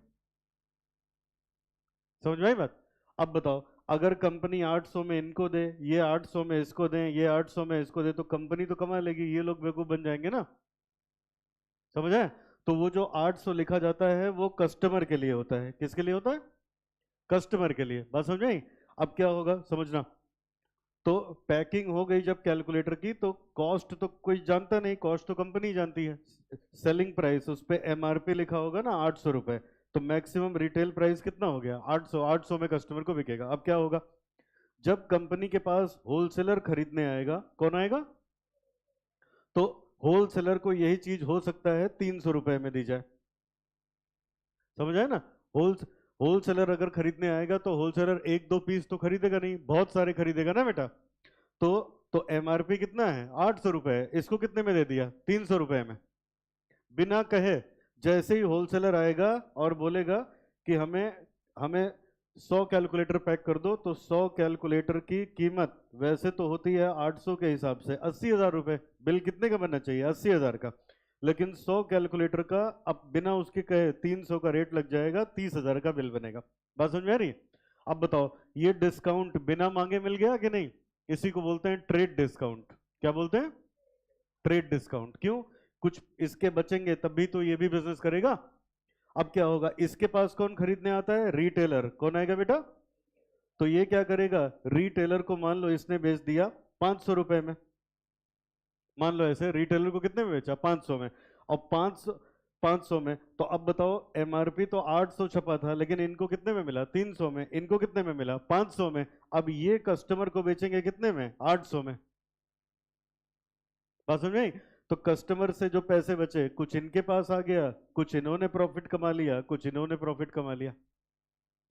समझ में आई बात? अब बताओ, अगर कंपनी 800 में इनको दे, ये 800 में इसको दें, ये 800 में इसको दे, तो कंपनी तो कमा लेगी, ये लोग बेवकूफ बन जाएंगे ना। समझ आए? तो वो जो 800 लिखा जाता है वो कस्टमर के लिए होता है। किसके लिए होता है? कस्टमर के लिए। बात समझ आई? अब क्या होगा समझना। तो पैकिंग हो गई जब कैलकुलेटर की, तो कॉस्ट तो कोई जानता नहीं, कॉस्ट तो कंपनी जानती है। सेलिंग प्राइस, उस पे एमआरपी लिखा होगा ना 800 रुपए, तो मैक्सिमम रिटेल प्राइस कितना हो गया? 800। 800 में कस्टमर को बिकेगा। अब क्या होगा? जब कंपनी के पास होलसेलर खरीदने आएगा, कौन आएगा? तो होलसेलर को यही चीज हो सकता है 300 रुपए में दी जाए। समझ आए ना? होल होलसेलर अगर खरीदने आएगा तो होलसेलर एक दो पीस तो खरीदेगा नहीं, बहुत सारे खरीदेगा ना बेटा। तो तो एमआरपी कितना है? 800 रुपए। इसको कितने में दे दिया? 300 रुपए में, बिना कहे। जैसे ही होलसेलर आएगा और बोलेगा कि हमें हमें 100 कैलकुलेटर पैक कर दो, तो 100 कैलकुलेटर की कीमत वैसे तो होती है 800 के हिसाब से 80,000 रुपए। बिल कितने का बनना चाहिए? 80,000 का। लेकिन 100 कैलकुलेटर का अब बिना उसके कहे 300 का रेट लग जाएगा, 30,000 का बिल बनेगा। बात समझ में आ रही है? अब बताओ, ये डिस्काउंट बिना मांगे मिल गया कि नहीं? इसी को बोलते हैं ट्रेड डिस्काउंट। क्या बोलते हैं? Trade discount. क्यों? कुछ इसके बचेंगे तभी तो ये भी बिजनेस करेगा। अब क्या होगा? इसके पास कौन खरीदने आता है? रिटेलर। कौन आएगा बेटा? तो ये क्या करेगा? रिटेलर को मान लो इसने बेच दिया 500 रुपए में, मान लो ऐसे, रिटेलर को कितने में बेचा? 500 में। और 500 500 में। तो अब बताओ एमआरपी तो 800 छपा था, लेकिन इनको कितने में मिला? 300 में। इनको कितने में मिला? 500 में। अब ये कस्टमर को बेचेंगे कितने में? 800 में। बात समझ में आई? तो कस्टमर से जो पैसे बचे, कुछ इनके पास आ गया, कुछ इन्होंने प्रॉफिट कमा लिया, कुछ इन्होंने प्रॉफिट कमा लिया।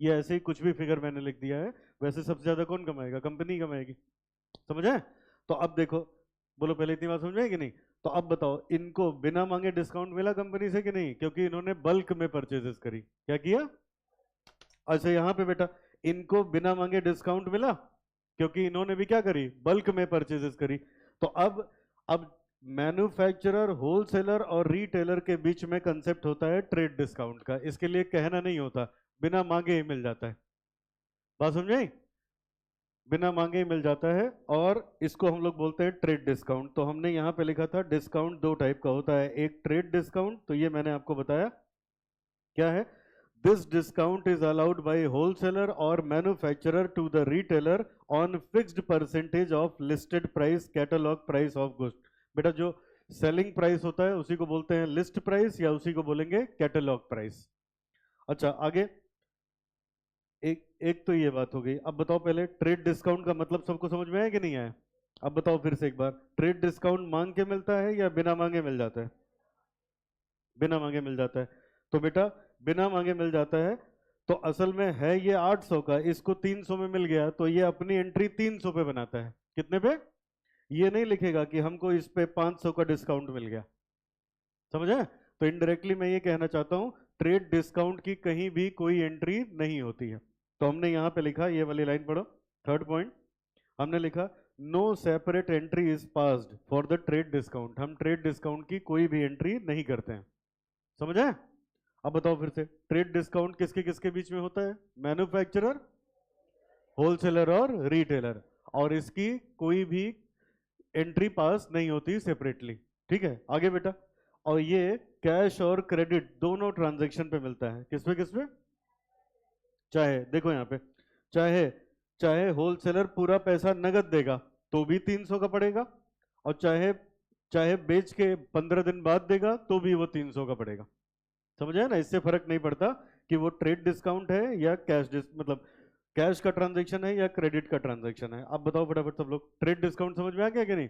ये ऐसे ही कुछ भी फिगर मैंने लिख दिया है। वैसे सबसे ज्यादा कौन कमाएगा? कंपनी कमाएगी। समझ आए? तो अब देखो, बोलो पहले इतनी बात समझ में आई कि नहीं? तो अब बताओ, इनको बिना मांगे डिस्काउंट मिला कंपनी से कि नहीं? क्योंकि इन्होंने बल्क में परचेजेस करी। क्या किया? अच्छा यहां पे बेटा, इनको बिना मांगे डिस्काउंट मिला क्योंकि इन्होंने भी क्या करी? बल्क में परचेजेस करी। तो अब मैन्युफैक्चरर, होलसेलर और रिटेलर के बीच में कंसेप्ट होता है ट्रेड डिस्काउंट का। इसके लिए कहना नहीं होता, बिना मांगे ही मिल जाता है। बात समझ आई? बिना मांगे ही मिल जाता है, और इसको हम लोग बोलते हैं ट्रेड डिस्काउंट। तो हमने यहाँ पे लिखा था डिस्काउंट दो टाइप का होता है, एक ट्रेड डिस्काउंट, तो ये मैंने आपको बताया क्या है। This discount is allowed by wholesaler और manufacturer to the retailer on fixed percentage of listed price catalogue price of goods. बेटा जो सेलिंग प्राइस होता है उसी को बोलते हैं लिस्ट प्राइस, या उसी को बोलेंगे कैटलॉग प्राइस। अच्छा आगे, एक एक तो ये बात हो गई। अब बताओ पहले, ट्रेड डिस्काउंट का मतलब सबको समझ में आया कि नहीं आया? अब बताओ फिर से एक बार, ट्रेड डिस्काउंट मांग के मिलता है या बिना मांगे मिल जाता है? बिना मांगे मिल जाता है। तो बेटा बिना मांगे मिल जाता है, तो असल में है ये 800 का, इसको 300 में मिल गया, तो ये अपनी एंट्री 300 पे बनाता है। कितने पे? ये नहीं लिखेगा कि हमको इस पे 500 का डिस्काउंट मिल गया। समझ आया? तो इनडायरेक्टली मैं ये कहना चाहता हूं, ट्रेड डिस्काउंट की कहीं भी कोई एंट्री नहीं होती है। तो हमने यहां पे लिखा, ये वाली लाइन पढ़ो, थर्ड पॉइंट हमने लिखा, no separate entry is passed for the trade discount. हम ट्रेड डिस्काउंट की कोई भी एंट्री नहीं करते हैं। समझ आए? अब बताओ फिर से, ट्रेड डिस्काउंट किसके किसके बीच में होता है? मैन्युफैक्चरर, होलसेलर और रिटेलर, और इसकी कोई भी एंट्री पास नहीं होती सेपरेटली। ठीक है, आगे बेटा। और ये कैश और क्रेडिट दोनों ट्रांजैक्शन पे मिलता है। किस पे किस पे? चाहे देखो यहाँ पे, चाहे चाहे होलसेलर पूरा पैसा नगद देगा तो भी 300 का पड़ेगा, और चाहे चाहे बेच के 15 दिन बाद देगा तो भी वो 300 का पड़ेगा। समझ आया ना? इससे फर्क नहीं पड़ता कि वो ट्रेड डिस्काउंट है या मतलब कैश का ट्रांजैक्शन है या क्रेडिट का ट्रांजैक्शन है। अब बताओ फटाफट सब लोग, ट्रेड डिस्काउंट समझ में आ गया कि नहीं?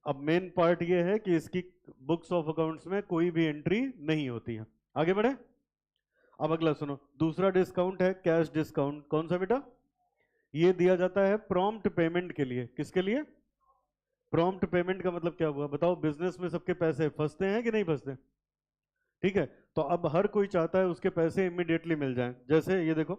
अब मेन पार्ट ये है कि इसकी बुक्स ऑफ अकाउंट्स में कोई भी एंट्री नहीं होती है। आगे बढ़े। अब अगला सुनो, दूसरा डिस्काउंट है कैश डिस्काउंट। कौन सा बेटा? ये दिया जाता है प्रॉम्प्ट पेमेंट के लिए। किसके लिए? प्रॉम्प्ट पेमेंट का मतलब क्या हुआ? बताओ, बिजनेस में सबके पैसे फंसते हैं कि नहीं फंसते? ठीक है, तो अब हर कोई चाहता है उसके पैसे इमीडिएटली मिल जाएं। जैसे ये देखो,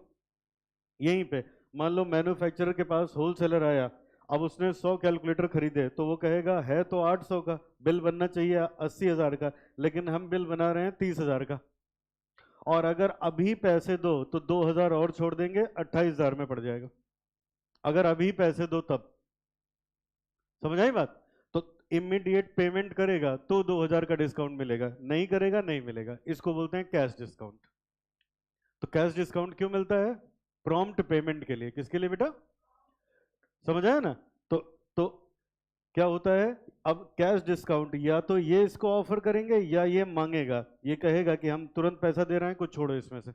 यहीं पे मान लो मैन्युफैक्चरर के पास होलसेलर आया, अब उसने 100 कैलकुलेटर खरीदे, तो वो कहेगा है तो 800 का, बिल बनना चाहिए 80,000 का, लेकिन हम बिल बना रहे हैं 30,000 का, और अगर अभी पैसे दो तो 2,000 और छोड़ देंगे, 28,000 में पड़ जाएगा। अगर अभी पैसे दो तब। समझ आई बात? तो इमीडिएट पेमेंट करेगा तो 2,000 का डिस्काउंट मिलेगा, नहीं करेगा नहीं मिलेगा। इसको बोलते हैं कैश डिस्काउंट। तो कैश डिस्काउंट क्यों मिलता है? प्रॉम्प्ट पेमेंट के लिए। किसके लिए बेटा? समझ आया ना? तो क्या होता है, अब कैश डिस्काउंट या तो ये इसको ऑफर करेंगे या ये मांगेगा, ये कहेगा कि हम तुरंत पैसा दे रहे हैं, कुछ छोड़ो इसमें से,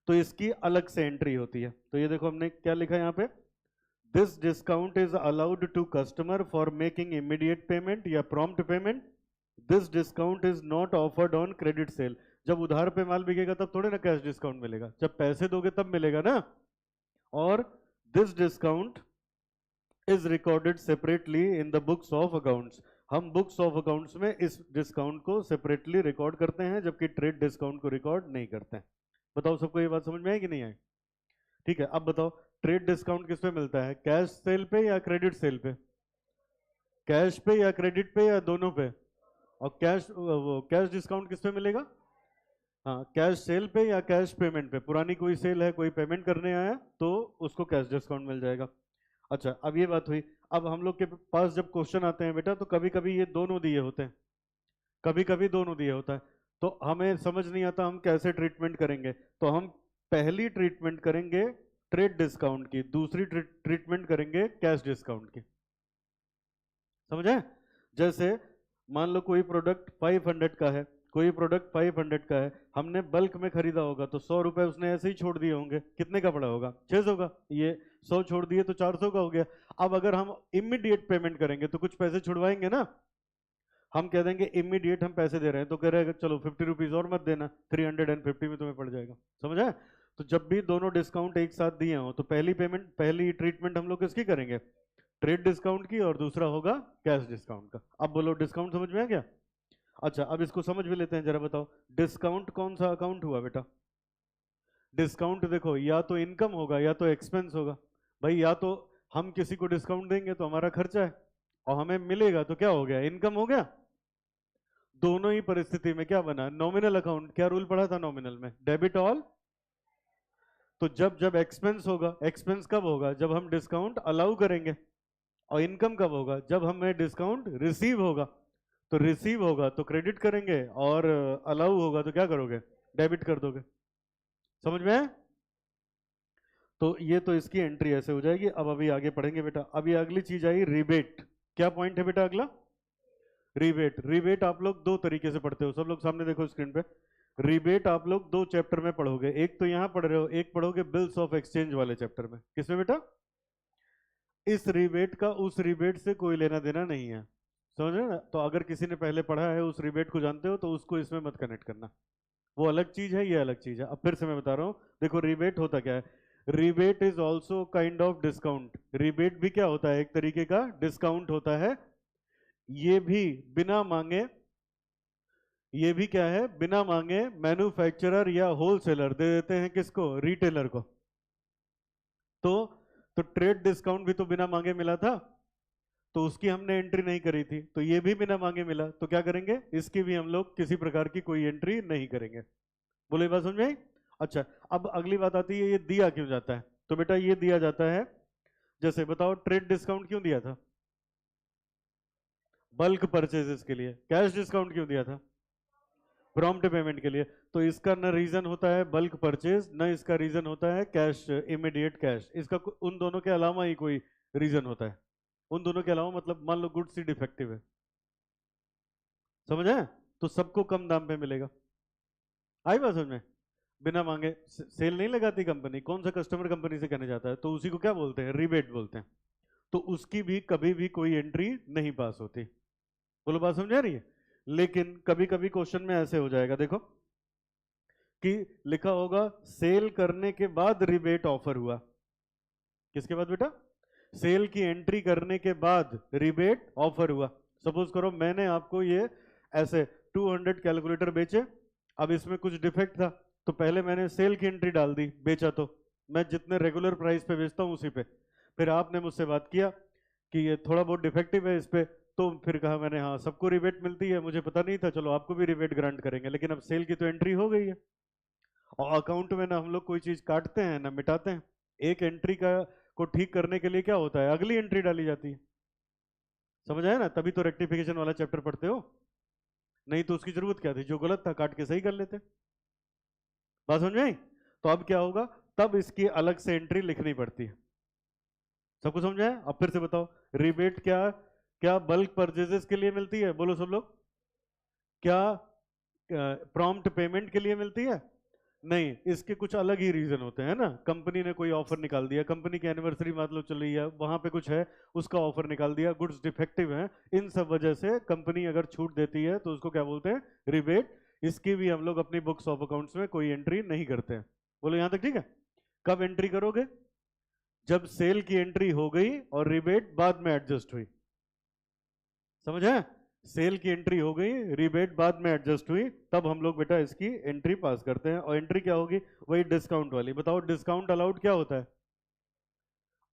तो इसकी अलग से एंट्री होती है। तो ये देखो हमने क्या लिखा है यहाँ पे, this discount is allowed to customer for making immediate payment या prompt payment. This discount is not offered on credit sale. जब उधार पे माल बिकेगा तब थोड़े ना कैश डिस्काउंट मिलेगा, जब पैसे दोगे तब मिलेगा ना। और this discount is recorded separately in the books of accounts. हम बुक्स ऑफ अकाउंट्स में इस डिस्काउंट को सेपरेटली रिकॉर्ड करते हैं, जबकि ट्रेड डिस्काउंट को रिकॉर्ड नहीं करते हैं। बताओ सबको ये बात समझ में आई कि नहीं आई? ठीक है, अब बताओ ट्रेड डिस्काउंट किस पे मिलता है? कैश सेल पे या क्रेडिट सेल पे? कैश पे या क्रेडिट पे या दोनों पे? और कैश डिस्काउंट किस पे मिलेगा? हाँ, कैश सेल पे या कैश पेमेंट पे। पुरानी कोई सेल है, कोई पेमेंट करने आया तो उसको कैश डिस्काउंट मिल जाएगा। अच्छा, अब ये बात हुई। अब हम लोग के पास जब क्वेश्चन आते हैं बेटा, तो कभी कभी ये दोनों दिए होते हैं, कभी कभी दोनों दिए होता है, तो हमें समझ नहीं आता हम कैसे ट्रीटमेंट करेंगे। तो हम पहली ट्रीटमेंट करेंगे ट्रेड डिस्काउंट की, दूसरी ट्रीटमेंट करेंगे कैश डिस्काउंट की। समझे? जैसे मान लो कोई प्रोडक्ट 500 का है, कोई प्रोडक्ट 500 का है, हमने बल्क में खरीदा होगा तो 100 रुपए उसने ऐसे ही छोड़ दिए होंगे, कितने का पड़ा होगा? 600 का। ये 100 छोड़ दिए तो 400 का हो गया। अब अगर हम इमीडिएट पेमेंट करेंगे तो कुछ पैसे छुड़वाएंगे ना, हम कह देंगे इमीडिएट हम पैसे दे रहे हैं, तो कह रहे हैं चलो 50 रुपीज और मत देना, 350 में तुम्हें पड़ जाएगा। समझ आया? तो जब भी दोनों डिस्काउंट एक साथ दिए हो तो पहली पेमेंट, पहली ट्रीटमेंट हम लोग किसकी करेंगे? ट्रेड डिस्काउंट की, और दूसरा होगा कैश डिस्काउंट का। अब बोलो डिस्काउंट समझ में आ गया? अच्छा, अब इसको समझ भी लेते हैं, जरा बताओ डिस्काउंट कौन सा अकाउंट हुआ बेटा? डिस्काउंट देखो या तो इनकम होगा या तो एक्सपेंस होगा। भाई या तो हम किसी को डिस्काउंट देंगे तो हमारा खर्चा है, और हमें मिलेगा तो क्या हो गया? इनकम हो गया। दोनों ही परिस्थिति में क्या बना? Nominal account. क्या रूल पढ़ा था नॉमिनल में? Debit all. तो जब जब एक्सपेंस होगा, एक्सपेंस कब होगा? जब हम डिस्काउंट अलाउ करेंगे। और इनकम कब होगा? जब हमें डिस्काउंट रिसीव होगा। तो रिसीव होगा तो क्रेडिट करेंगे, और अलाउ होगा तो क्या करोगे? डेबिट कर दोगे। समझ में है? तो ये तो इसकी एंट्री ऐसे हो जाएगी। अब अभी आगे पढ़ेंगे बेटा। अभी अगली चीज आई रिबेट। क्या पॉइंट है बेटा अगला? रिबेट। रिबेट आप लोग दो तरीके से पढ़ते हो, सब लोग सामने देखो स्क्रीन पे। रिबेट आप लोग दो चैप्टर में पढ़ोगे, एक तो यहां पढ़ रहे हो, एक पढ़ोगे बिल्स ऑफ एक्सचेंज वाले चैप्टर में। किसमें बेटा? इस रिबेट का उस रिबेट से कोई लेना देना नहीं है, समझ रहे ना? तो अगर किसी ने पहले पढ़ा है, उस रिबेट को जानते हो, तो उसको इसमें मत कनेक्ट करना। वो अलग चीज है, ये अलग चीज है। अब फिर से मैं बता रहा हूं, देखो रिबेट होता क्या है? Rebate is also kind of discount. Rebate भी क्या होता है? एक तरीके का डिस्काउंट होता है। ये भी बिना मांगे, ये भी क्या है? बिना मांगे मैन्युफैक्चरर या होलसेलर दे देते हैं किसको? रिटेलर को। तो ट्रेड डिस्काउंट भी तो बिना मांगे मिला था, तो उसकी हमने एंट्री नहीं करी थी, तो ये भी बिना मांगे मिला, तो क्या करेंगे? इसकी भी हम लोग किसी प्रकार की कोई एंट्री नहीं करेंगे। बोलो ये बात समझ में आई? अच्छा, अब अगली बात आती है, ये दिया क्यों जाता है? तो बेटा ये दिया जाता है, जैसे बताओ ट्रेड डिस्काउंट क्यों दिया था? बल्क परचेजेस के लिए। कैश डिस्काउंट क्यों दिया था? प्रॉम्प्ट पेमेंट के लिए। तो इसका न रीजन होता है बल्क परचेज, न इसका रीजन होता है कैश, इमीडिएट कैश। इसका उन दोनों के अलावा ही कोई रीजन होता है। उन दोनों के अलावा मतलब मान लो गुड्स ही डिफेक्टिव है, समझ है? तो सबको कम दाम पे मिलेगा। आई बात समझ में? बिना मांगे सेल नहीं लगाती कंपनी। कौन सा कस्टमर कंपनी से कहने जाता है तो उसी को क्या बोलते हैं? रिबेट बोलते हैं। तो उसकी भी कभी भी कोई एंट्री नहीं पास होती। बोलो बात समझ आ रही है? लेकिन कभी कभी क्वेश्चन में ऐसे हो जाएगा, देखो कि लिखा होगा सेल करने के बाद रिबेट ऑफर हुआ। किसके बाद बेटा? सेल की एंट्री करने के बाद रिबेट ऑफर हुआ। सपोज करो मैंने आपको ये ऐसे 200 कैलकुलेटर बेचे, अब इसमें कुछ डिफेक्ट था, तो पहले मैंने सेल की एंट्री डाल दी, बेचा तो मैं जितने रेगुलर प्राइस पे बेचता हूँ उसी पे। फिर आपने मुझसे बात किया कि ये थोड़ा बहुत डिफेक्टिव है इस पे, तो फिर कहा मैंने हाँ सबको रिबेट मिलती है, मुझे पता नहीं था, चलो आपको भी रिबेट ग्रांट करेंगे। लेकिन अब सेल की तो एंट्री हो गई है, और अकाउंट में ना हम लोग कोई चीज काटते हैं ना मिटाते हैं। एक एंट्री का को ठीक करने के लिए क्या होता है? अगली एंट्री डाली जाती है। समझ आया ना? तभी तो रेक्टिफिकेशन वाला चैप्टर पढ़ते हो, नहीं तो उसकी जरूरत क्या थी? जो गलत था काट के सही कर लेते। बात समझ में आई? तो अब क्या होगा? तब इसकी अलग से एंट्री लिखनी पड़ती है। सबको समझ आया? अब फिर से बताओ, रिबेट क्या क्या बल्क परचेजेस के लिए मिलती है? बोलो सब लोग। क्या प्रॉम्प्ट पेमेंट के लिए मिलती है? नहीं, इसके कुछ अलग ही रीजन होते हैं ना। कंपनी ने कोई ऑफर निकाल दिया, कंपनी की एनिवर्सरी मान लो चल रही है, वहां पे कुछ है, उसका ऑफर निकाल दिया, गुड्स डिफेक्टिव हैं, इन सब वजह से कंपनी अगर छूट देती है तो उसको क्या बोलते हैं? रिबेट। इसकी भी हम लोग अपनी बुक्स ऑफ अकाउंट्स में कोई एंट्री नहीं करते हैं। बोलो यहां तक ठीक है? कब एंट्री करोगे? जब सेल की एंट्री हो गई और रिबेट बाद में एडजस्ट हुई। समझ है? सेल की एंट्री हो गई, रिबेट बाद में एडजस्ट हुई, तब हम लोग बेटा इसकी एंट्री पास करते हैं। और एंट्री क्या होगी? वही डिस्काउंट वाली। बताओ डिस्काउंट अलाउड क्या होता है?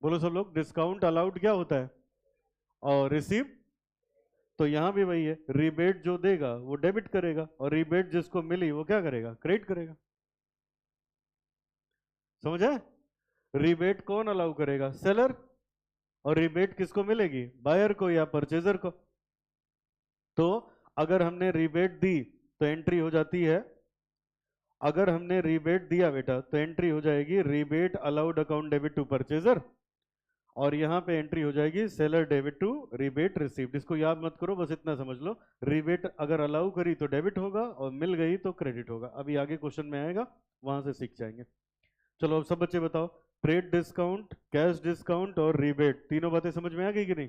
बोलो सब लोग, डिस्काउंट अलाउड क्या होता है? और रिसीव। तो यहां भी वही है, रिबेट जो देगा वो डेबिट करेगा, और रिबेट जिसको मिली वो क्या करेगा? क्रेडिट करेगा। समझ है? रिबेट कौन अलाउ करेगा? सेलर। और रिबेट किसको मिलेगी? बायर को या परचेजर को। तो अगर हमने रिबेट दी तो एंट्री हो जाती है, अगर हमने रिबेट दिया बेटा तो एंट्री हो जाएगी rebate allowed account debit to purchaser. और यहाँ पे एंट्री हो जाएगी seller debit to rebate received. इसको याद मत करो, बस इतना समझ लो, रिबेट अगर अलाउ करी तो डेबिट होगा और मिल गई तो क्रेडिट होगा। अभी आगे क्वेश्चन में आएगा, वहां से सीख जाएंगे। चलो अब सब बच्चे बताओ, ट्रेड डिस्काउंट, कैश डिस्काउंट और रिबेट, तीनों बातें समझ में आ गई कि नहीं?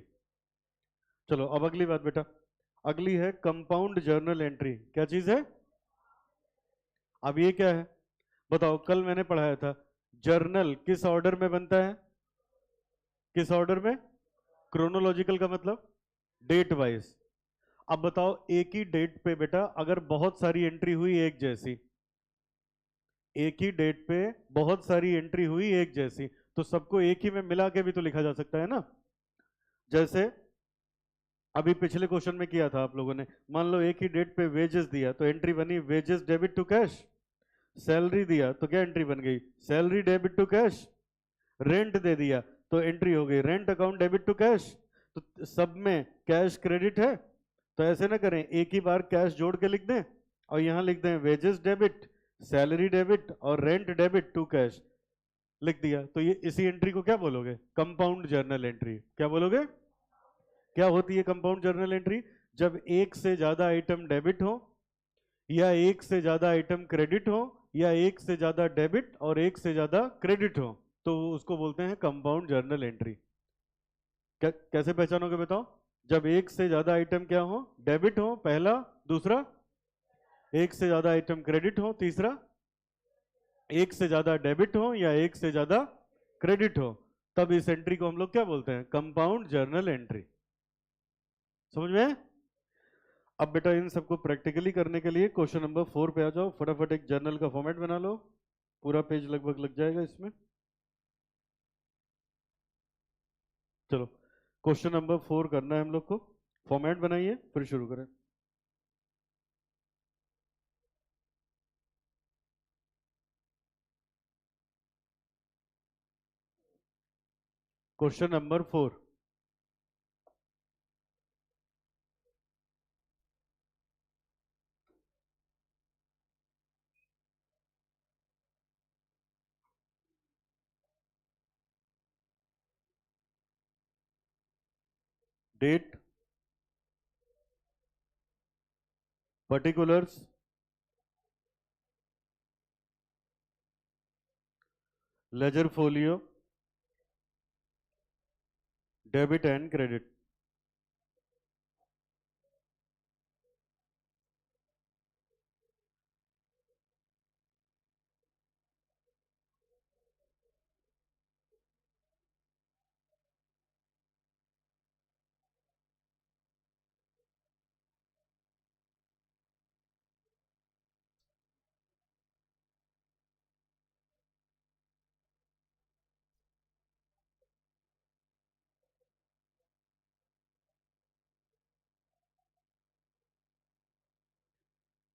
चलो अब अगली बात बेटा, अगली है कंपाउंड जर्नल एंट्री। क्या चीज है? अब ये क्या है बताओ? कल मैंने पढ़ाया था जर्नल किस ऑर्डर में बनता है? किस ऑर्डर में? क्रोनोलॉजिकल का मतलब डेट वाइज। अब बताओ एक ही डेट पे बेटा अगर बहुत सारी एंट्री हुई एक जैसी, एक ही डेट पे बहुत सारी एंट्री हुई एक जैसी, तो सबको एक ही में मिला के भी तो लिखा जा सकता है ना। जैसे अभी पिछले क्वेश्चन में किया था आप लोगों ने, मान लो एक ही डेट पे वेजेस दिया तो एंट्री बनी wages debit to cash. Salary दिया तो क्या एंट्री बन गई? Salary debit to cash. Rent दे दिया तो एंट्री हो गई rent account debit to cash. तो सब में कैश क्रेडिट है, तो ऐसे ना करें, एक ही बार कैश जोड़ के लिख दें और यहां लिख दें वेजेस डेबिट, सैलरी डेबिट और रेंट डेबिट टू कैश, लिख दिया। तो ये इसी एंट्री को क्या बोलोगे? Compound journal entry. क्या बोलोगे? क्या होती है कंपाउंड जर्नल एंट्री? जब एक से ज्यादा आइटम डेबिट हो या एक से ज्यादा आइटम क्रेडिट हो या एक से ज्यादा डेबिट और एक से ज्यादा क्रेडिट हो, तो उसको बोलते हैं कंपाउंड जर्नल एंट्री। कैसे पहचानोगे बताओ? जब एक से ज्यादा आइटम क्या हो? डेबिट हो पहला, दूसरा एक से ज्यादा आइटम क्रेडिट हो, तीसरा एक से ज्यादा डेबिट हो या एक से ज्यादा क्रेडिट हो, तब इस एंट्री को हम लोग क्या बोलते हैं? Compound journal entry. समझ में? अब बेटा इन सबको प्रैक्टिकली करने के लिए क्वेश्चन नंबर 4 पे आ जाओ, फटाफट एक जर्नल का फॉर्मेट बना लो, पूरा पेज लगभग लग जाएगा इसमें। चलो क्वेश्चन नंबर 4 करना है हम लोग को, फॉर्मेट बनाइए फिर शुरू करें। Question number 4, date, particulars, ledger folio, debit and credit.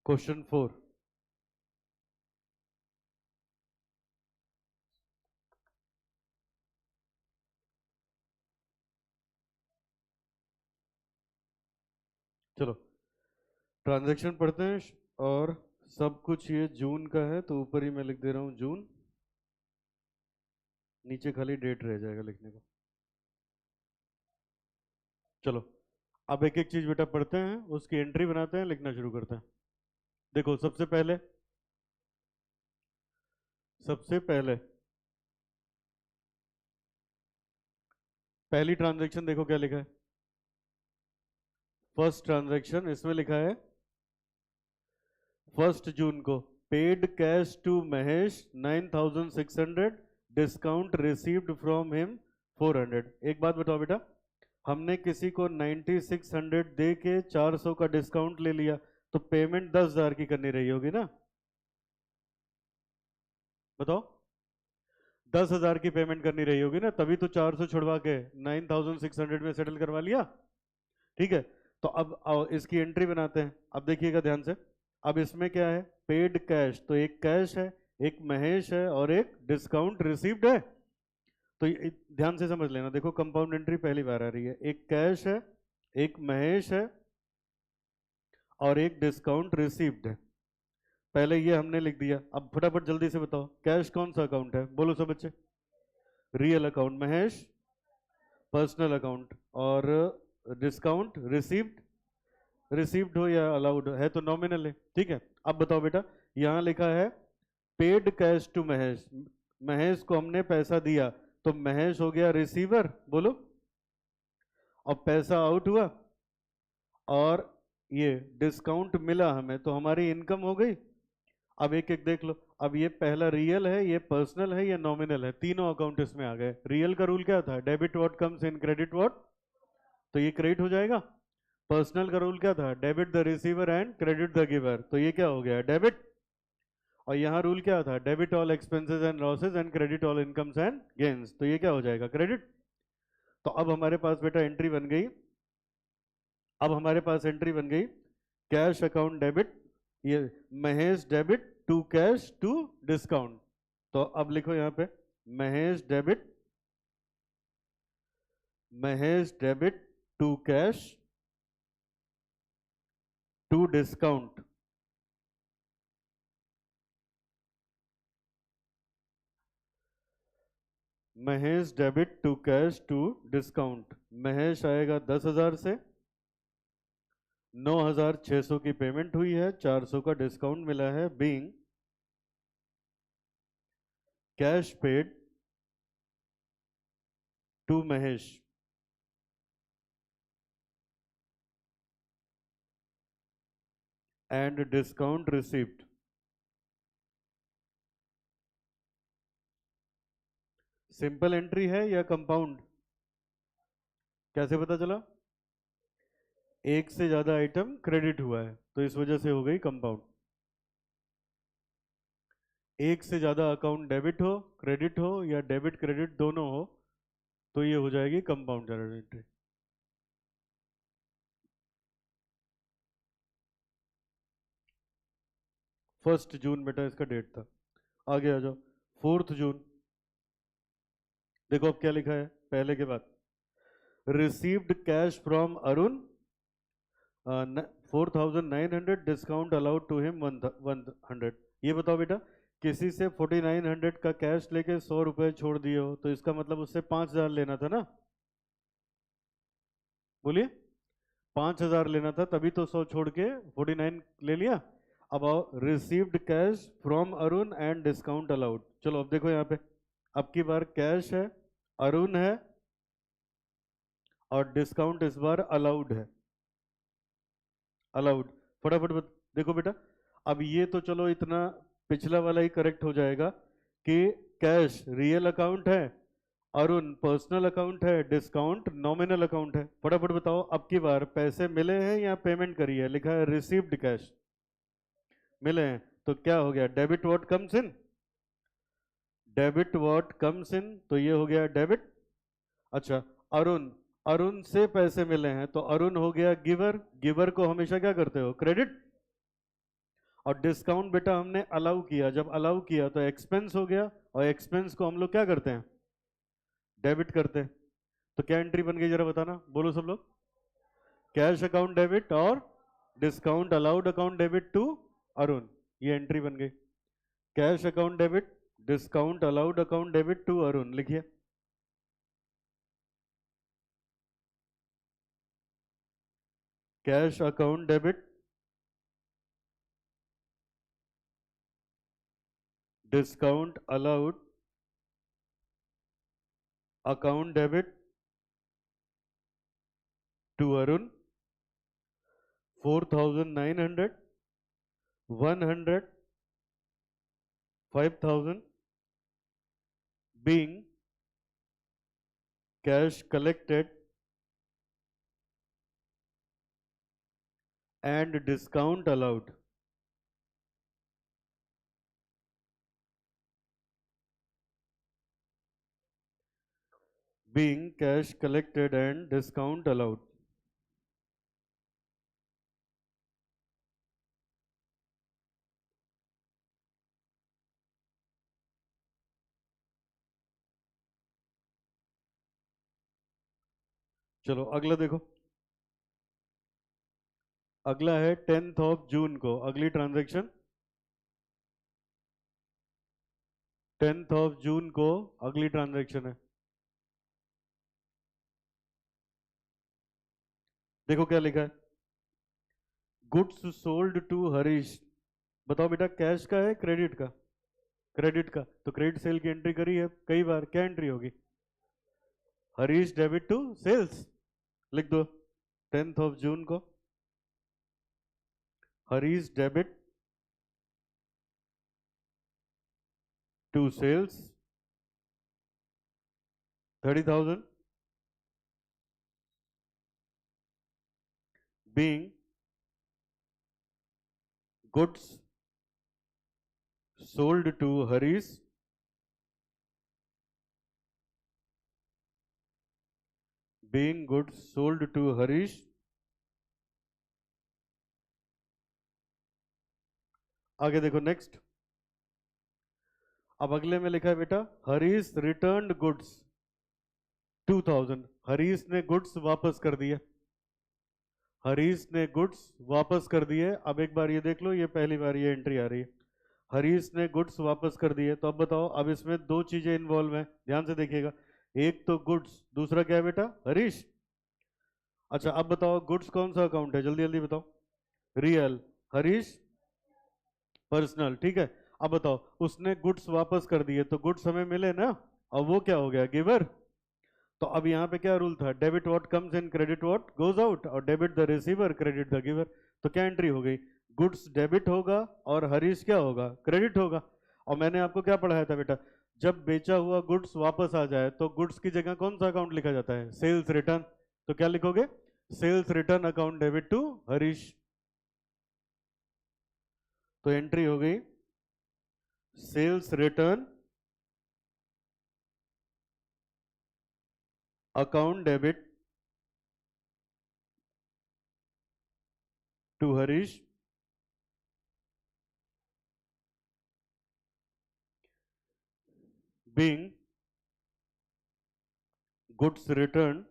Question 4, चलो ट्रांजैक्शन पढ़ते हैं। और सब कुछ ये जून का है तो ऊपर ही मैं लिख दे रहा हूं जून, नीचे खाली डेट रह जाएगा लिखने को। चलो अब एक एक चीज बेटा पढ़ते हैं, उसकी एंट्री बनाते हैं, लिखना शुरू करते हैं। देखो सबसे पहले पहली ट्रांजैक्शन देखो क्या लिखा है। फर्स्ट ट्रांजैक्शन इसमें लिखा है 1 जून को paid cash to Mahesh 9600, discount received from him 400। एक बात बताओ बेटा, हमने किसी को 9600 दे के 400 का डिस्काउंट ले लिया तो पेमेंट 10,000 की करनी रही होगी ना? बताओ, 10,000 की पेमेंट करनी रही होगी ना, तभी तो 400 छुड़वा के 9600 में सेटल करवा लिया। ठीक है, तो अब आओ इसकी एंट्री बनाते हैं। अब देखिएगा ध्यान से, अब इसमें क्या है? पेड कैश, तो एक कैश है, एक महेश है और एक डिस्काउंट रिसीव्ड है। तो ध्यान से समझ लेना, देखो कंपाउंड एंट्री पहली बार आ रही है, एक कैश है, एक महेश है और एक डिस्काउंट रिसीव्ड है। पहले ये हमने लिख दिया। अब फटाफट जल्दी से बताओ कैश कौन सा अकाउंट है? बोलो सब बच्चे। Real account Mahesh, personal account, और डिस्काउंट रिसीव्ड, रिसीव्ड हो या अलाउड है तो नॉमिनल है, ठीक है। अब बताओ बेटा, यहाँ लिखा है paid cash to Mahesh, Mahesh को हमने पैसा दिया, तो महेश हो गया रिसीवर, बोलो। अब पैसा आउट हुआ और ये डिस्काउंट मिला हमें, तो हमारी इनकम हो गई। अब एक एक देख लो, अब ये पहला रियल है, ये पर्सनल है, ये नॉमिनल है, तीनों अकाउंट इसमें आ गए। रियल का रूल क्या था? Debit what comes in, credit what, तो ये क्रेडिट हो जाएगा। पर्सनल का रूल क्या था? Debit the receiver and credit the giver, तो ये क्या हो गया? डेबिट। और यहाँ रूल क्या था? Debit all expenses and losses and credit all incomes and gains, तो ये क्या हो जाएगा? क्रेडिट। तो अब हमारे पास बेटा एंट्री बन गई, अब हमारे पास एंट्री बन गई कैश अकाउंट डेबिट, ये Mahesh debit to cash to discount. तो अब लिखो यहाँ पे Mahesh debit, Mahesh debit to cash to discount. Mahesh debit to cash to discount, Mahesh आएगा 10,000 से, 9,600 की पेमेंट हुई है, 400 का डिस्काउंट मिला है, being cash paid to Mahesh and discount received. Simple entry है या कंपाउंड? कैसे पता चला? एक से ज्यादा आइटम क्रेडिट हुआ है, तो इस वजह से हो गई कंपाउंड। एक से ज्यादा अकाउंट डेबिट हो, क्रेडिट हो, या डेबिट क्रेडिट दोनों हो, तो ये हो जाएगी compound journal entry. First June बेटा इसका डेट था। आगे आ जाओ, 4 जून, देखो अब क्या लिखा है पहले के बाद। Received cash from Arun 4,900, discount allowed to him 100। ये बताओ बेटा, किसी से 4,900 का कैश लेके 100 रुपए छोड़ दिए हो, तो इसका मतलब उससे 5,000 लेना था ना, बोलिए। 5,000 लेना था, तभी तो 100 छोड़ के 49 ले लिया। अब आओ, received cash from Arun and discount allowed. चलो अब देखो यहाँ पे, अब की बार कैश है, अरुण है, और डिस्काउंट इस बार अलाउड है, अलाउड। फटाफट देखो बेटा, अब ये तो चलो इतना पिछला वाला ही करेक्ट हो जाएगा कि कैश रियल अकाउंट है, अरुण पर्सनल अकाउंट है, डिस्काउंट नॉमिनल अकाउंट है। फटाफट बताओ, अब की बार पैसे मिले हैं या पेमेंट करी है? लिखा है रिसीव्ड कैश, मिले हैं, तो क्या हो गया? Debit what comes in, debit what comes इन, तो ये हो गया डेबिट। अच्छा, अरुण, अरुण से पैसे मिले हैं, तो अरुण हो गया गिवर, गिवर को हमेशा क्या करते हो? क्रेडिट। और डिस्काउंट बेटा हमने अलाउ किया, जब अलाउ किया तो एक्सपेंस हो गया, और एक्सपेंस को हम लोग क्या करते हैं? डेबिट करते हैं। तो क्या एंट्री बन गई जरा बताना, बोलो सब लोग। कैश अकाउंट डेबिट और discount allowed account debit to Arun, ये एंट्री बन गई। Cash account debit, discount allowed account debit to Arun, लिखिए। Cash account debit, discount allowed account debit to Arun, 4,900, 100, 5,000 being cash collected and discount allowed. Being cash collected and discount allowed. चलो अगला देखो, अगला है 10th of June को, अगली transaction 10th of June को अगली ट्रांजैक्शन है। देखो क्या लिखा है, गुड्स सोल्ड टू हरीश। बताओ बेटा कैश का है क्रेडिट का? क्रेडिट का। तो क्रेडिट सेल की एंट्री करी है कई बार, क्या एंट्री होगी? Harish debit to sales. लिख दो 10th of June को Harish debit to sales 30,000 being goods sold to Harish being goods sold to Harish। आगे देखो नेक्स्ट। अब अगले में लिखा है बेटा हरीश रिटर्न्ड गुड्स 2,000। हरीश ने गुड्स वापस कर दिए, हरीश ने गुड्स वापस कर दिए। अब एक बार ये देख लो, ये पहली बार ये एंट्री आ रही है, हरीश ने गुड्स वापस कर दिए। तो अब बताओ, अब इसमें दो चीजें इन्वॉल्व हैं, ध्यान से देखिएगा। एक तो गुड्स, दूसरा क्या है बेटा? हरीश। अच्छा अब बताओ गुड्स कौन सा अकाउंट है, जल्दी जल्दी बताओ। रियल, हरीश पर्सनल, ठीक है। अब बताओ उसने गुड्स वापस कर दिए तो गुड्स हमें मिले ना, अब वो क्या हो गया? गिवर। तो अब यहाँ पे क्या रूल था? Debit what comes in, credit what goes out, और debit the receiver, credit the giver. तो क्या एंट्री हो गई? गुड्स डेबिट होगा और हरीश क्या होगा? क्रेडिट होगा। और मैंने आपको क्या पढ़ाया था बेटा, जब बेचा हुआ गुड्स वापस आ जाए तो गुड्स की जगह कौन सा अकाउंट लिखा जाता है? Sales return. तो क्या लिखोगे? Sales return account debit to Harish. तो एंट्री हो गई sales return account debit to Harish being goods returned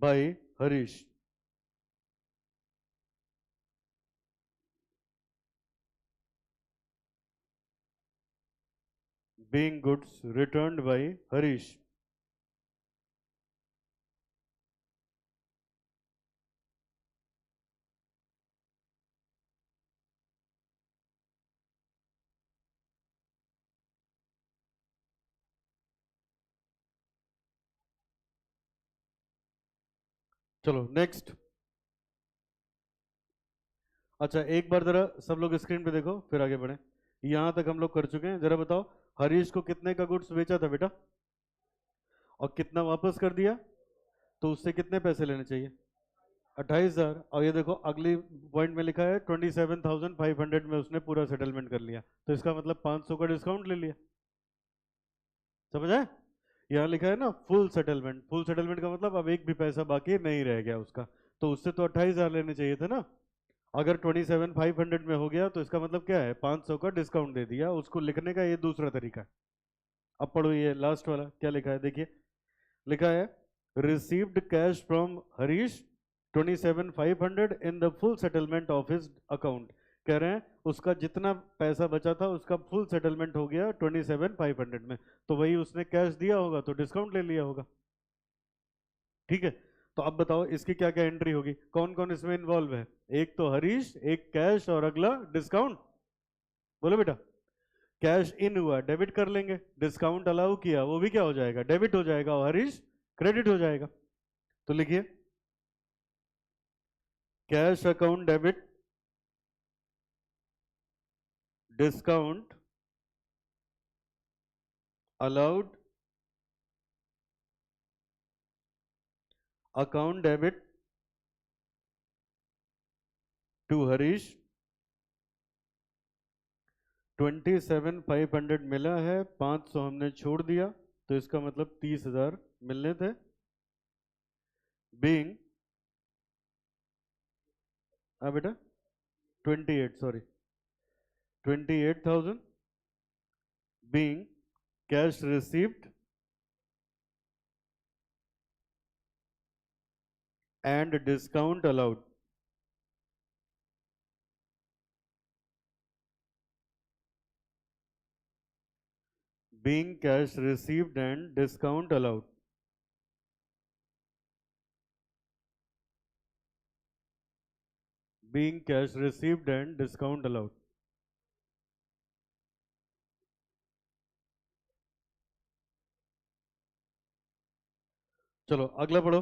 by Harish। being goods returned by Harish। चलो नेक्स्ट। अच्छा एक बार जरा सब लोग स्क्रीन पे देखो फिर आगे बढ़े। यहां तक हम लोग कर चुके हैं, जरा बताओ हरीश को कितने का गुड्स बेचा था बेटा और कितना वापस कर दिया? तो उससे कितने पैसे लेने चाहिए? 28,000। और ये देखो अगली पॉइंट में लिखा है 27,500 में उसने पूरा सेटलमेंट कर लिया, तो इसका मतलब 500 का डिस्काउंट ले लिया। समझ आए? यहाँ लिखा है ना फुल सेटलमेंट, फुल सेटलमेंट का मतलब अब एक भी पैसा बाकी नहीं रह गया उसका, तो उससे तो 28,000 लेने चाहिए थे ना। अगर 27,500 में हो गया तो इसका मतलब क्या है? 500 का डिस्काउंट दे दिया। उसको लिखने का ये दूसरा तरीका है। अब पढ़ो ये लास्ट वाला क्या लिखा है, देखिए लिखा है received cash from Harish 27,500 in the full settlement of his account. कह रहे हैं उसका जितना पैसा बचा था उसका फुल सेटलमेंट हो गया 27,500 में, तो वही उसने कैश दिया होगा तो डिस्काउंट ले लिया होगा। ठीक है, तो अब बताओ इसकी क्या क्या एंट्री होगी, कौन कौन इसमें इन्वॉल्व है? एक तो हरीश, एक कैश और अगला डिस्काउंट। बोलो बेटा। कैश इन हुआ डेबिट कर लेंगे, डिस्काउंट अलाउ किया वो भी क्या हो जाएगा? डेबिट हो जाएगा, और हरीश क्रेडिट हो जाएगा। तो लिखिए cash account debit discount allowed account debit to Harish 27,500 मिला है, 500 हमने छोड़ दिया, तो इसका मतलब 30,000 मिलने थे। बीइंग हाँ बेटा 28, sorry 28,000 being cash received and discount allowed. being cash received and discount allowed. Being cash received and discount allowed. चलो अगला पढ़ो।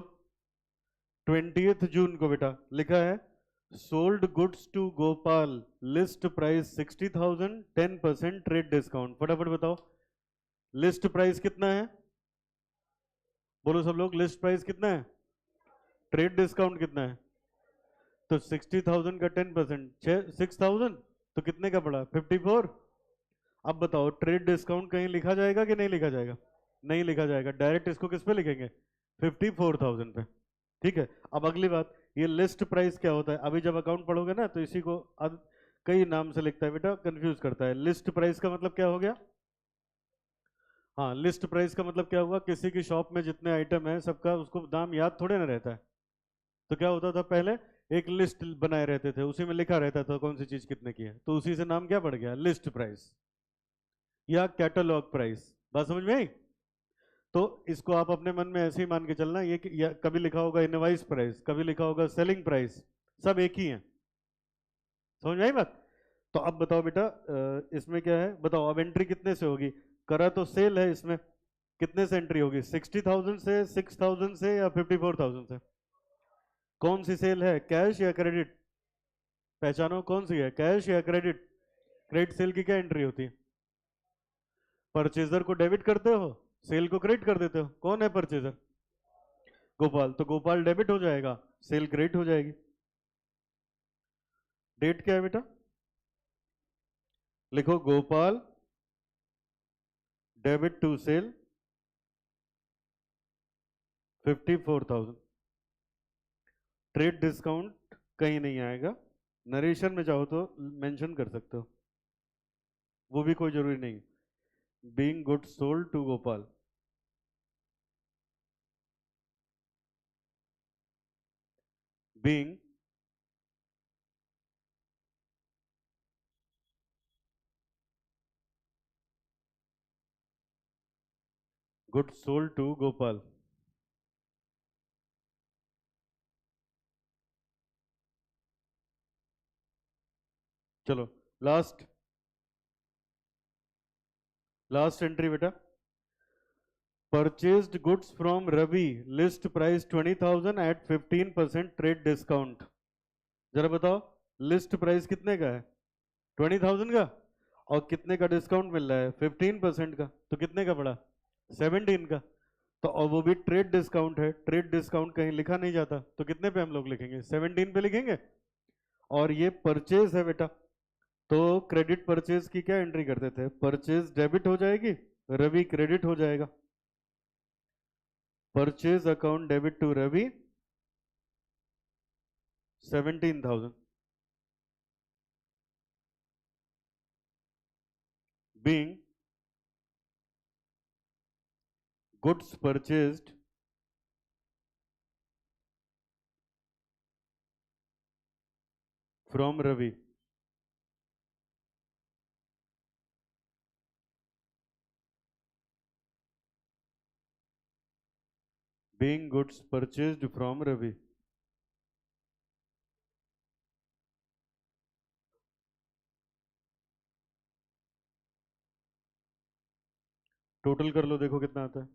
20 जून को बेटा लिखा है sold goods to Gopal, list price 60,000, 10% trade discount. फटाफट बताओ लिस्ट प्राइस कितना है, बोलो सब लोग, लिस्ट प्राइस कितना है, ट्रेड डिस्काउंट कितना है। तो 60,000 का 10%, 6,000, तो कितने का पड़ा, 54। अब बताओ ट्रेड डिस्काउंट कहीं लिखा जाएगा कि नहीं लिखा जाएगा, नहीं लिखा जाएगा, डायरेक्ट इसको किस पे लिखेंगे, 54,000 पे। ठीक है, अब अगली बात, ये लिस्ट प्राइस क्या होता है, अभी जब अकाउंट पढ़ोगे ना तो इसी को कई नाम से लिखता है बेटा, कंफ्यूज करता है। लिस्ट प्राइस का मतलब क्या हो गया, हाँ लिस्ट प्राइस का मतलब क्या हुआ, किसी की शॉप में जितने आइटम है सबका उसको दाम याद थोड़े ना रहता है। तो क्या होता था पहले, एक लिस्ट बनाए रहते थे, उसी में लिखा रहता था कौन सी चीज कितने की है, तो उसी से नाम क्या पड़ गया, लिस्ट प्राइस या कैटलॉग प्राइस। बात समझ में आई। तो इसको आप अपने मन में ऐसे ही मान के चलना, ये कभी लिखा होगा इनवाइस प्राइस, कभी लिखा होगा सेलिंग प्राइस, सब एक ही है। समझ में आई बात। तो अब बताओ बेटा इसमें क्या है, बताओ अब एंट्री कितने से होगी, करा तो सेल है, इसमें कितने से एंट्री होगी, 60,000 से, 6,000 से या 54,000 से। कौन सी सेल है, कैश या क्रेडिट, पहचानो कौन सी है, कैश या क्रेडिट। क्रेडिट सेल की क्या एंट्री होती है, परचेजर को डेबिट करते हो, सेल को क्रेडिट कर देते हो, कौन है परचेजर, गोपाल, तो गोपाल डेबिट हो जाएगा, सेल क्रेडिट हो जाएगी। डेट क्या है बेटा, लिखो Gopal debit to sale 54,000। Trade discount कहीं नहीं आएगा, नरेशन में चाहो तो मेंशन कर सकते हो, वो भी कोई जरूरी नहीं। Being goods sold to Gopal, being goods sold to Gopal. चलो लास्ट लास्ट एंट्री बेटा, purchased goods from Ravi, list price 20,000 at 15% trade discount. जरा बताओ लिस्ट प्राइस कितने का है, 20,000 का, और कितने का डिस्काउंट मिल रहा है, 15% का, तो कितने का पड़ा, 17 का। तो और वो भी ट्रेड डिस्काउंट है, ट्रेड डिस्काउंट कहीं लिखा नहीं जाता, तो कितने पे हम लोग लिखेंगे, 17 पे लिखेंगे। और ये परचेज है बेटा, तो क्रेडिट परचेज की क्या एंट्री करते थे, परचेज डेबिट हो जाएगी, रवि क्रेडिट हो जाएगा, purchase account debit to Ravi 17,000, being goods purchased from Ravi, being goods purchased from Ravi। Total कर लो देखो कितना आता है,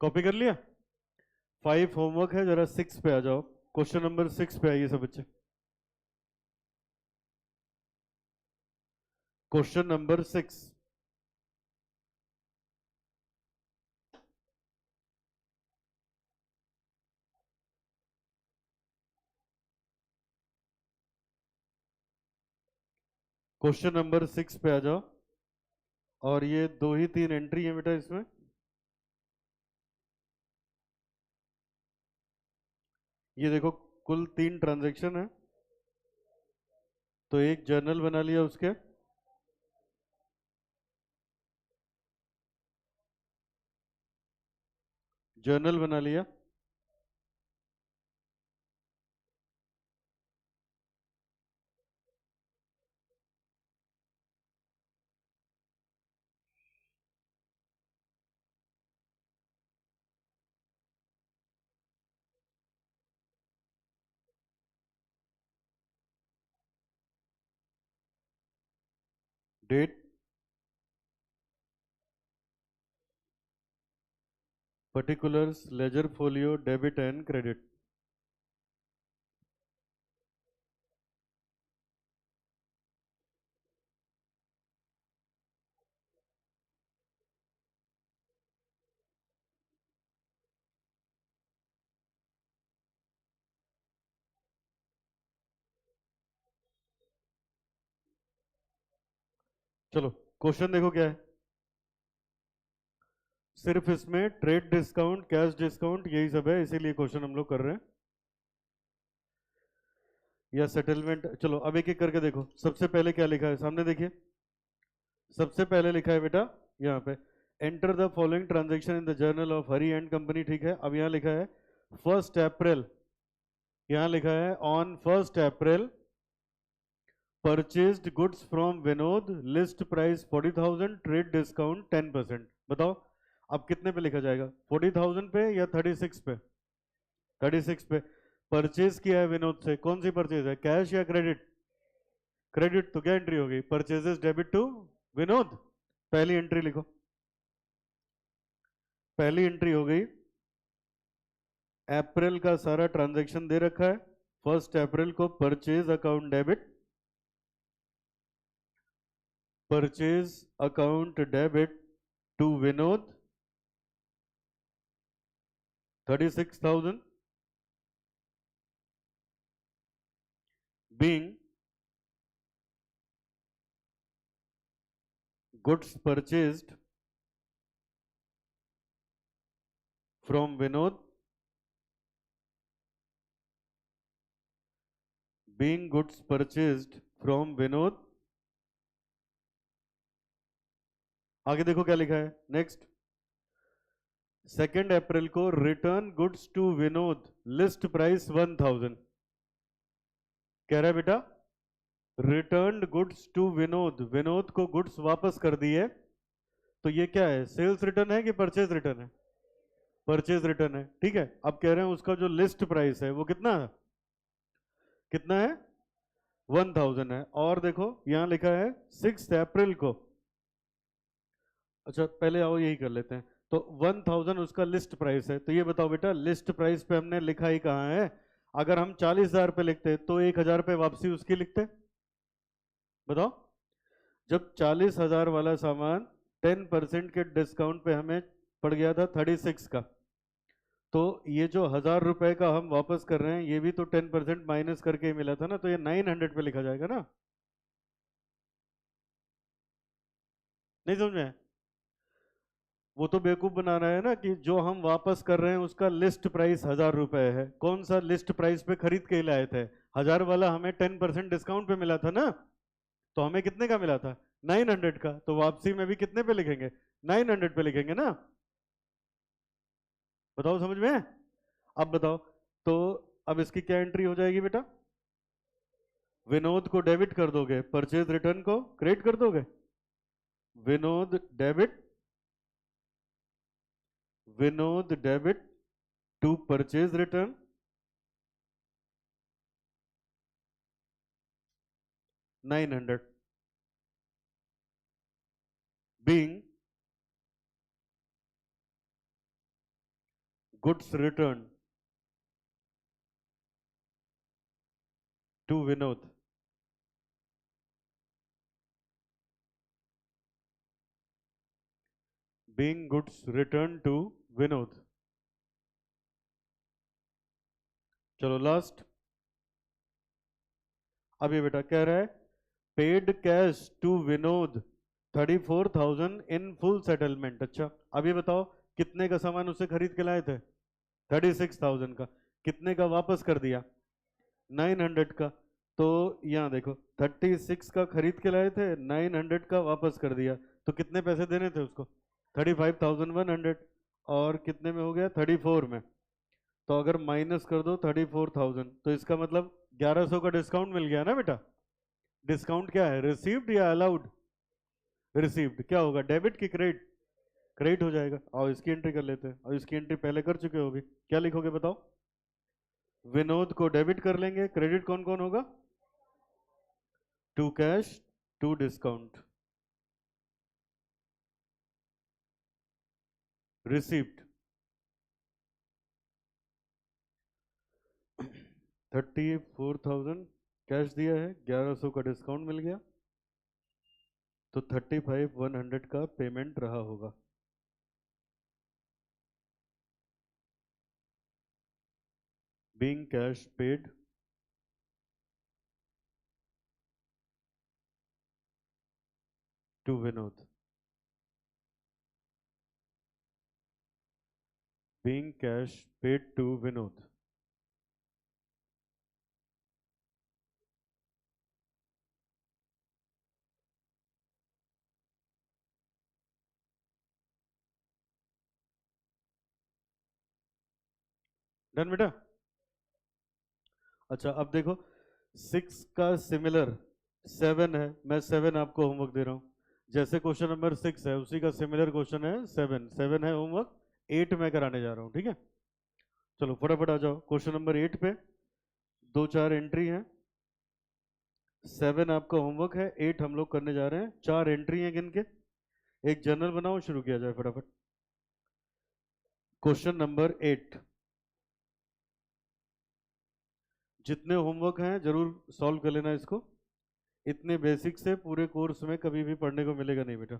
कॉपी कर लिया। 5 होमवर्क है, जरा 6 पे आ जाओ, क्वेश्चन नंबर 6 पे आइए सब बच्चे। क्वेश्चन नंबर 6, क्वेश्चन नंबर 6 पे आ जाओ। और ये 2 ही 3 एंट्री है बेटा इसमें, ये देखो कुल 3 ट्रांजैक्शन है, तो एक जर्नल बना लिया उसके, जर्नल बना लिया, date, particulars, ledger folio, debit and credit. चलो क्वेश्चन देखो क्या है, सिर्फ इसमें ट्रेड डिस्काउंट, कैश डिस्काउंट यही सब है, इसीलिए क्वेश्चन हम लोग कर रहे हैं, या सेटलमेंट। चलो अब एक एक करके देखो, सबसे पहले क्या लिखा है सामने देखिए, सबसे पहले लिखा है बेटा यहाँ पे, enter the following transaction in the journal of Hari and company, ठीक है। अब यहाँ लिखा है 1 अप्रैल, यहाँ लिखा है on 1 April purchased goods from Vinod, list price 40,000, trade discount 10%। बताओ अब कितने पे लिखा जाएगा, 40,000 पे या 36 पे? 36 पे। परचेज किया है विनोद से, कौन सी परचेज है, कैश या क्रेडिट? क्रेडिट, तो क्या एंट्री होगी, परचेजेस डेबिट टू विनोद, पहली एंट्री लिखो, पहली एंट्री हो गई, अप्रैल का सारा ट्रांजैक्शन दे रखा है, 1 अप्रैल को purchase account debit, purchase account debit to Vinod 36,000 being goods purchased from Vinod, being goods purchased from Vinod। आगे देखो क्या लिखा है नेक्स्ट, 2 अप्रैल को return goods to Vinod, list price 1,000, कह रहा है बेटा return goods to Vinod, Vinod को गुड्स वापस कर दिए, तो ये क्या है, सेल्स रिटर्न है कि परचेज रिटर्न है? परचेज रिटर्न है, ठीक है। अब कह रहे हैं उसका जो लिस्ट प्राइस है वो कितना है, कितना है, 1,000 है। और देखो यहां लिखा है 6 अप्रैल को, अच्छा पहले आओ यही कर लेते हैं, तो 1,000 उसका लिस्ट प्राइस है, तो ये बताओ बेटा लिस्ट प्राइस पे हमने लिखा ही कहाँ है, अगर हम 40,000 पे लिखते तो 1,000 पे वापसी उसकी लिखते, बताओ। जब 40,000 वाला सामान 10% के डिस्काउंट पे हमें पड़ गया था 36 का, तो ये जो 1,000 रुपए का हम वापस कर रहे हैं ये भी तो 10% माइनस करके ही मिला था ना, तो ये 900 पे लिखा जाएगा ना, नहीं समझ में? वो तो बेवकूफ बना रहा है ना कि जो हम वापस कर रहे हैं उसका लिस्ट प्राइस 1,000 रुपए है, कौन सा लिस्ट प्राइस पे खरीद के लाए थे, 1,000 वाला हमें 10% डिस्काउंट पे मिला था ना, तो हमें कितने का मिला था, 900 का, तो वापसी में भी कितने पे लिखेंगे, 900 पे लिखेंगे ना। बताओ समझ में? अब बताओ, तो अब इसकी क्या एंट्री हो जाएगी बेटा, विनोद को डेबिट कर दोगे, परचेज रिटर्न को क्रेडिट कर दोगे, Vinod debit, Vinod debit to purchase return 900 being goods returned to Vinod, being goods returned to Vinod। चलो लास्ट, अब ये बेटा कह रहा है paid cash to Vinod 34,000 in full settlement. अच्छा अब ये बताओ कितने का सामान उससे खरीद के लाए थे, 36,000 का, कितने का वापस कर दिया? 900 का। तो यहाँ देखो 36 का खरीद के लाए थे, 900 का वापस कर दिया, तो कितने पैसे देने थे उसको? 35,100। और कितने में हो गया? 34 में। तो अगर माइनस कर दो 34,000, तो इसका मतलब 1100 का डिस्काउंट मिल गया ना बेटा। डिस्काउंट क्या है, रिसीव्ड या अलाउड? रिसीव्ड। क्या होगा, डेबिट की क्रेडिट? क्रेडिट हो जाएगा। और इसकी एंट्री कर लेते हैं, और इसकी एंट्री पहले कर चुके हो भी। क्या लिखोगे बताओ? विनोद को डेबिट कर लेंगे, क्रेडिट कौन कौन होगा? To cash, to discount. Received 34,000 cash दिया है, 1100 का डिस्काउंट मिल गया, तो 35,100 का पेमेंट रहा होगा। Being cash paid to Vinod. Being cash paid to Vinod. Done बेटा। अच्छा अब देखो, 6 का सिमिलर 7 है, मैं 7 आपको होमवर्क दे रहा हूँ। जैसे क्वेश्चन नंबर 6 है, उसी का सिमिलर क्वेश्चन है 7। 7 है होमवर्क, 8 मैं कराने जा रहा हूँ, ठीक है? चलो फटाफट आ जाओ क्वेश्चन नंबर 8 पे। दो चार एंट्री है। 7 आपका होमवर्क है, 8 हम लोग करने जा रहे हैं। 4 एंट्री है गिन के। एक जर्नल बनाओ, शुरू किया जाए फटाफट। Question number 8। जितने होमवर्क हैं जरूर सॉल्व कर लेना इसको। इतने बेसिक से पूरे कोर्स में कभी भी पढ़ने को मिलेगा नहीं बेटा।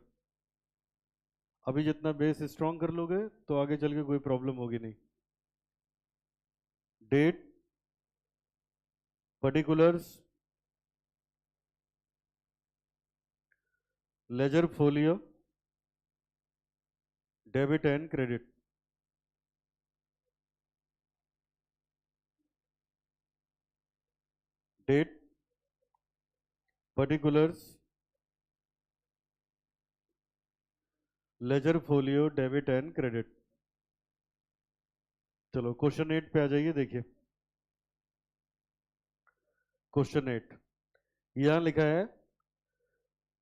अभी जितना बेस स्ट्रांग कर लोगे तो आगे चल के कोई प्रॉब्लम होगी नहीं। Date, particulars, ledger folio, debit and credit. Date, particulars, ledger folio, debit and credit. चलो क्वेश्चन 8 पे आ जाइए, देखिए क्वेश्चन 8। यहां लिखा है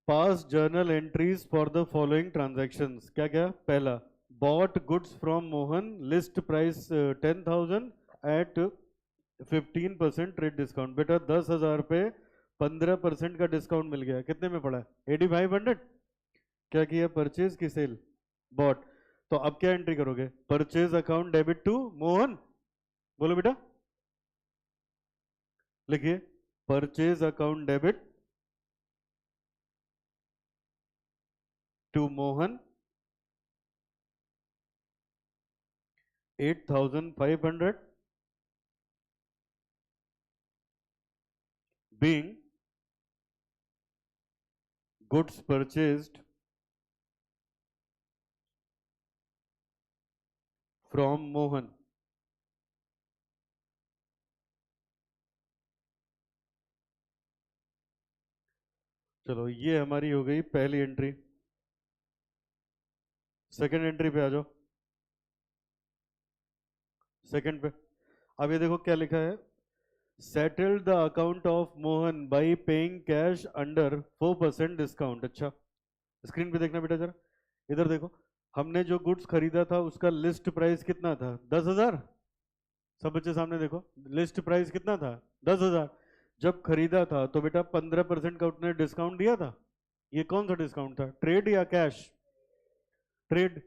pass journal entries for the following transactions. क्या क्या? पहला, bought goods from Mohan, list price 10,000 at 15% trade discount. बेटा 10,000 पे 15% का डिस्काउंट मिल गया, कितने में पड़ा? 8,500। क्या किया? परचेज की सेल? बॉट। तो अब क्या एंट्री करोगे? Purchase account debit to Mohan. बोलो बेटा, लिखिए purchase account debit to Mohan 8,500 being goods purchased from Mohan. चलो ये हमारी हो गई पहली एंट्री। सेकंड एंट्री पे आ जाओ। सेकंड पे अब ये देखो क्या लिखा है, settled the account of Mohan by paying cash under 4% discount. अच्छा स्क्रीन पे देखना बेटा जरा, इधर देखो। हमने जो गुड्स खरीदा था उसका लिस्ट प्राइस कितना था? 10,000। सब बच्चे सामने देखो, लिस्ट प्राइस कितना था? 10,000। जब खरीदा था तो बेटा 15% का उसने डिस्काउंट दिया था। ये कौन सा डिस्काउंट था, ट्रेड या कैश? ट्रेड।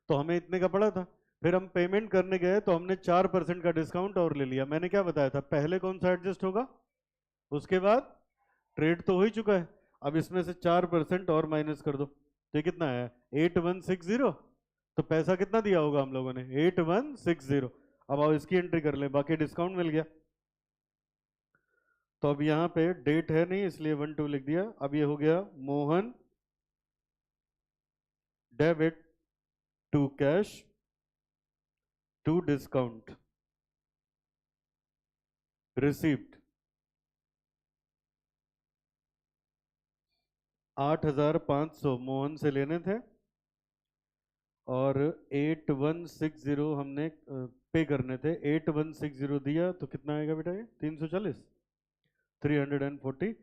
तो हमें इतने का पड़ा था। फिर हम पेमेंट करने गए तो हमने 4% का डिस्काउंट और ले लिया। मैंने क्या बताया था, पहले कौन सा एडजस्ट होगा, उसके बाद ट्रेड तो हो ही चुका है। अब इसमें से 4% और माइनस कर दो, तो ये कितना है? 8,160। तो पैसा कितना दिया होगा हम लोगों ने? 8,160। अब आओ इसकी एंट्री कर लें, बाकी डिस्काउंट मिल गया। तो अब यहाँ पे डेट है नहीं इसलिए 1 2 लिख दिया। अब ये हो गया Mohan debit to cash to discount. Received 8,500 Mohan से लेने थे और 8160 हमने पे करने थे। 8160 दिया तो कितना आएगा बेटा? ये 340, 340।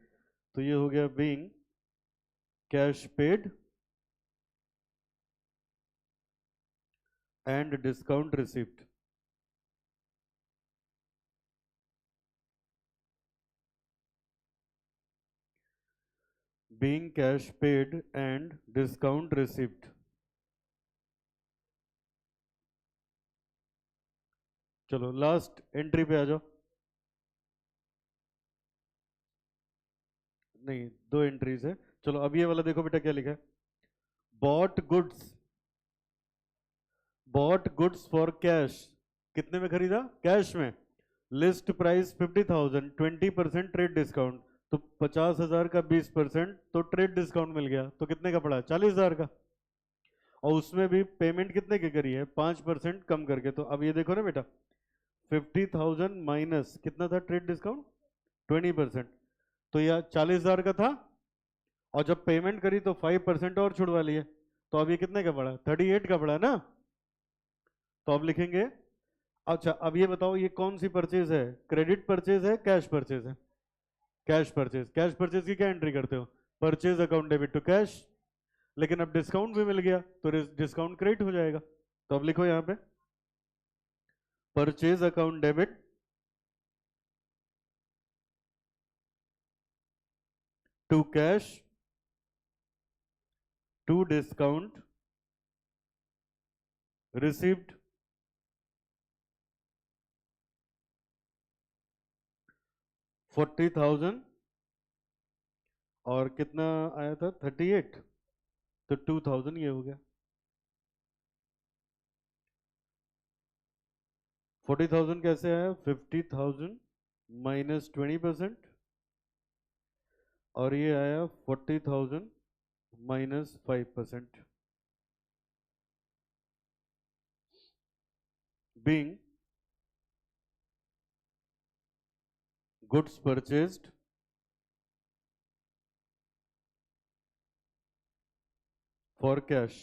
तो ये हो गया being cash paid and discount receipt. Being cash paid and discount receipt. चलो लास्ट एंट्री पे आ जाओ। नहीं, दो एंट्रीज है। चलो अब ये वाला देखो बेटा क्या लिखा है। Bought goods, bought goods for cash. कितने में खरीदा? कैश में। लिस्ट प्राइस 50,000, 20% ट्रेड डिस्काउंट, तो 50,000 का 20% तो ट्रेड डिस्काउंट मिल गया, तो कितने का पड़ा? 40,000 का। और उसमें भी पेमेंट कितने की करी है? 5% कम करके। तो अब ये देखो ना बेटा, 50,000 माइनस कितना था ट्रेड डिस्काउंट? 20%। तो यह 40,000 का था, और जब पेमेंट करी तो 5% और छुड़वा लिए, तो अब ये कितने का पड़ा? 38 का पड़ा ना। तो अब लिखेंगे, अच्छा अब ये बताओ ये कौन सी परचेज है? क्रेडिट परचेज है, कैश परचेज है? Cash purchase. कैश परचेज की क्या एंट्री करते हो? Purchase account debit to cash. लेकिन अब डिस्काउंट भी मिल गया तो डिस्काउंट क्रेडिट हो जाएगा। तो अब लिखो यहां पे purchase account debit to cash to discount received 40,000 और कितना आया था? 38, तो 2,000 ये हो गया। 40,000 कैसे आया? 50,000 माइनस 20%, और ये आया 40,000 minus 5%। Being goods purchased for cash.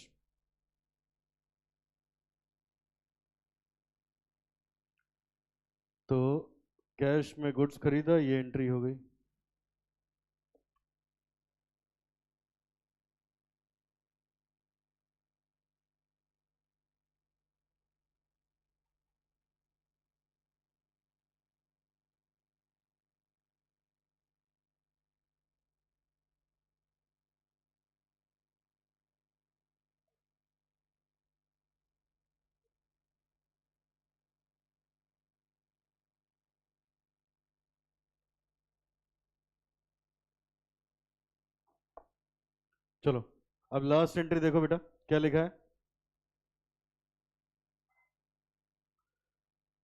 तो कैश में गुड्स खरीदा, ये एंट्री हो गई। चलो अब लास्ट एंट्री देखो बेटा क्या लिखा है।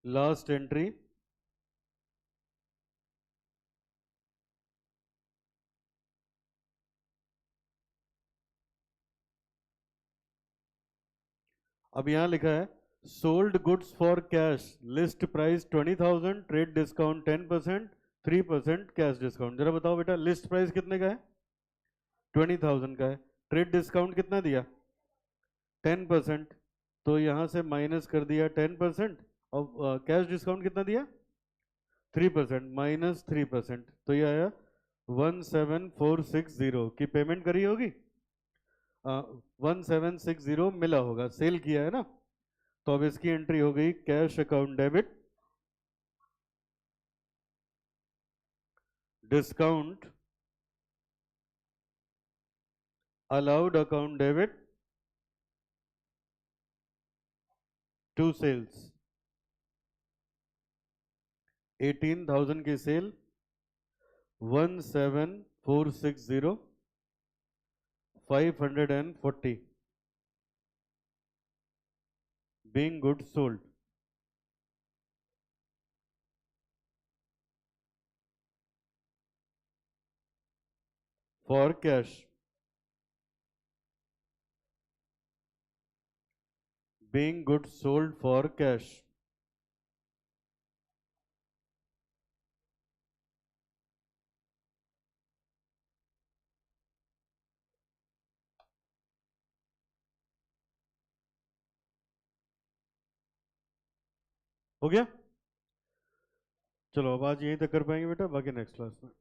लास्ट एंट्री अब यहां लिखा है sold goods for cash, list price 20,000, trade discount 10%, 3% cash discount. जरा बताओ बेटा लिस्ट प्राइस कितने का है? 20,000 का है। ट्रेड डिस्काउंट कितना दिया? 10%। तो यहां से माइनस कर दिया 10%, और कैश डिस्काउंट कितना दिया? 3%, माइनस 3%, तो ये आया 17,460 की पेमेंट करी होगी। 1760 मिला होगा, सेल किया है ना। तो अब इसकी एंट्री हो गई cash account debit discount allowed account debit to sales. 18,000 की sale, 17,460, 540 being goods sold for cash, being goods sold for cash. हो गया? चलो अब आज यहीं तक कर पाएंगे बेटा, बाकी नेक्स्ट क्लास में।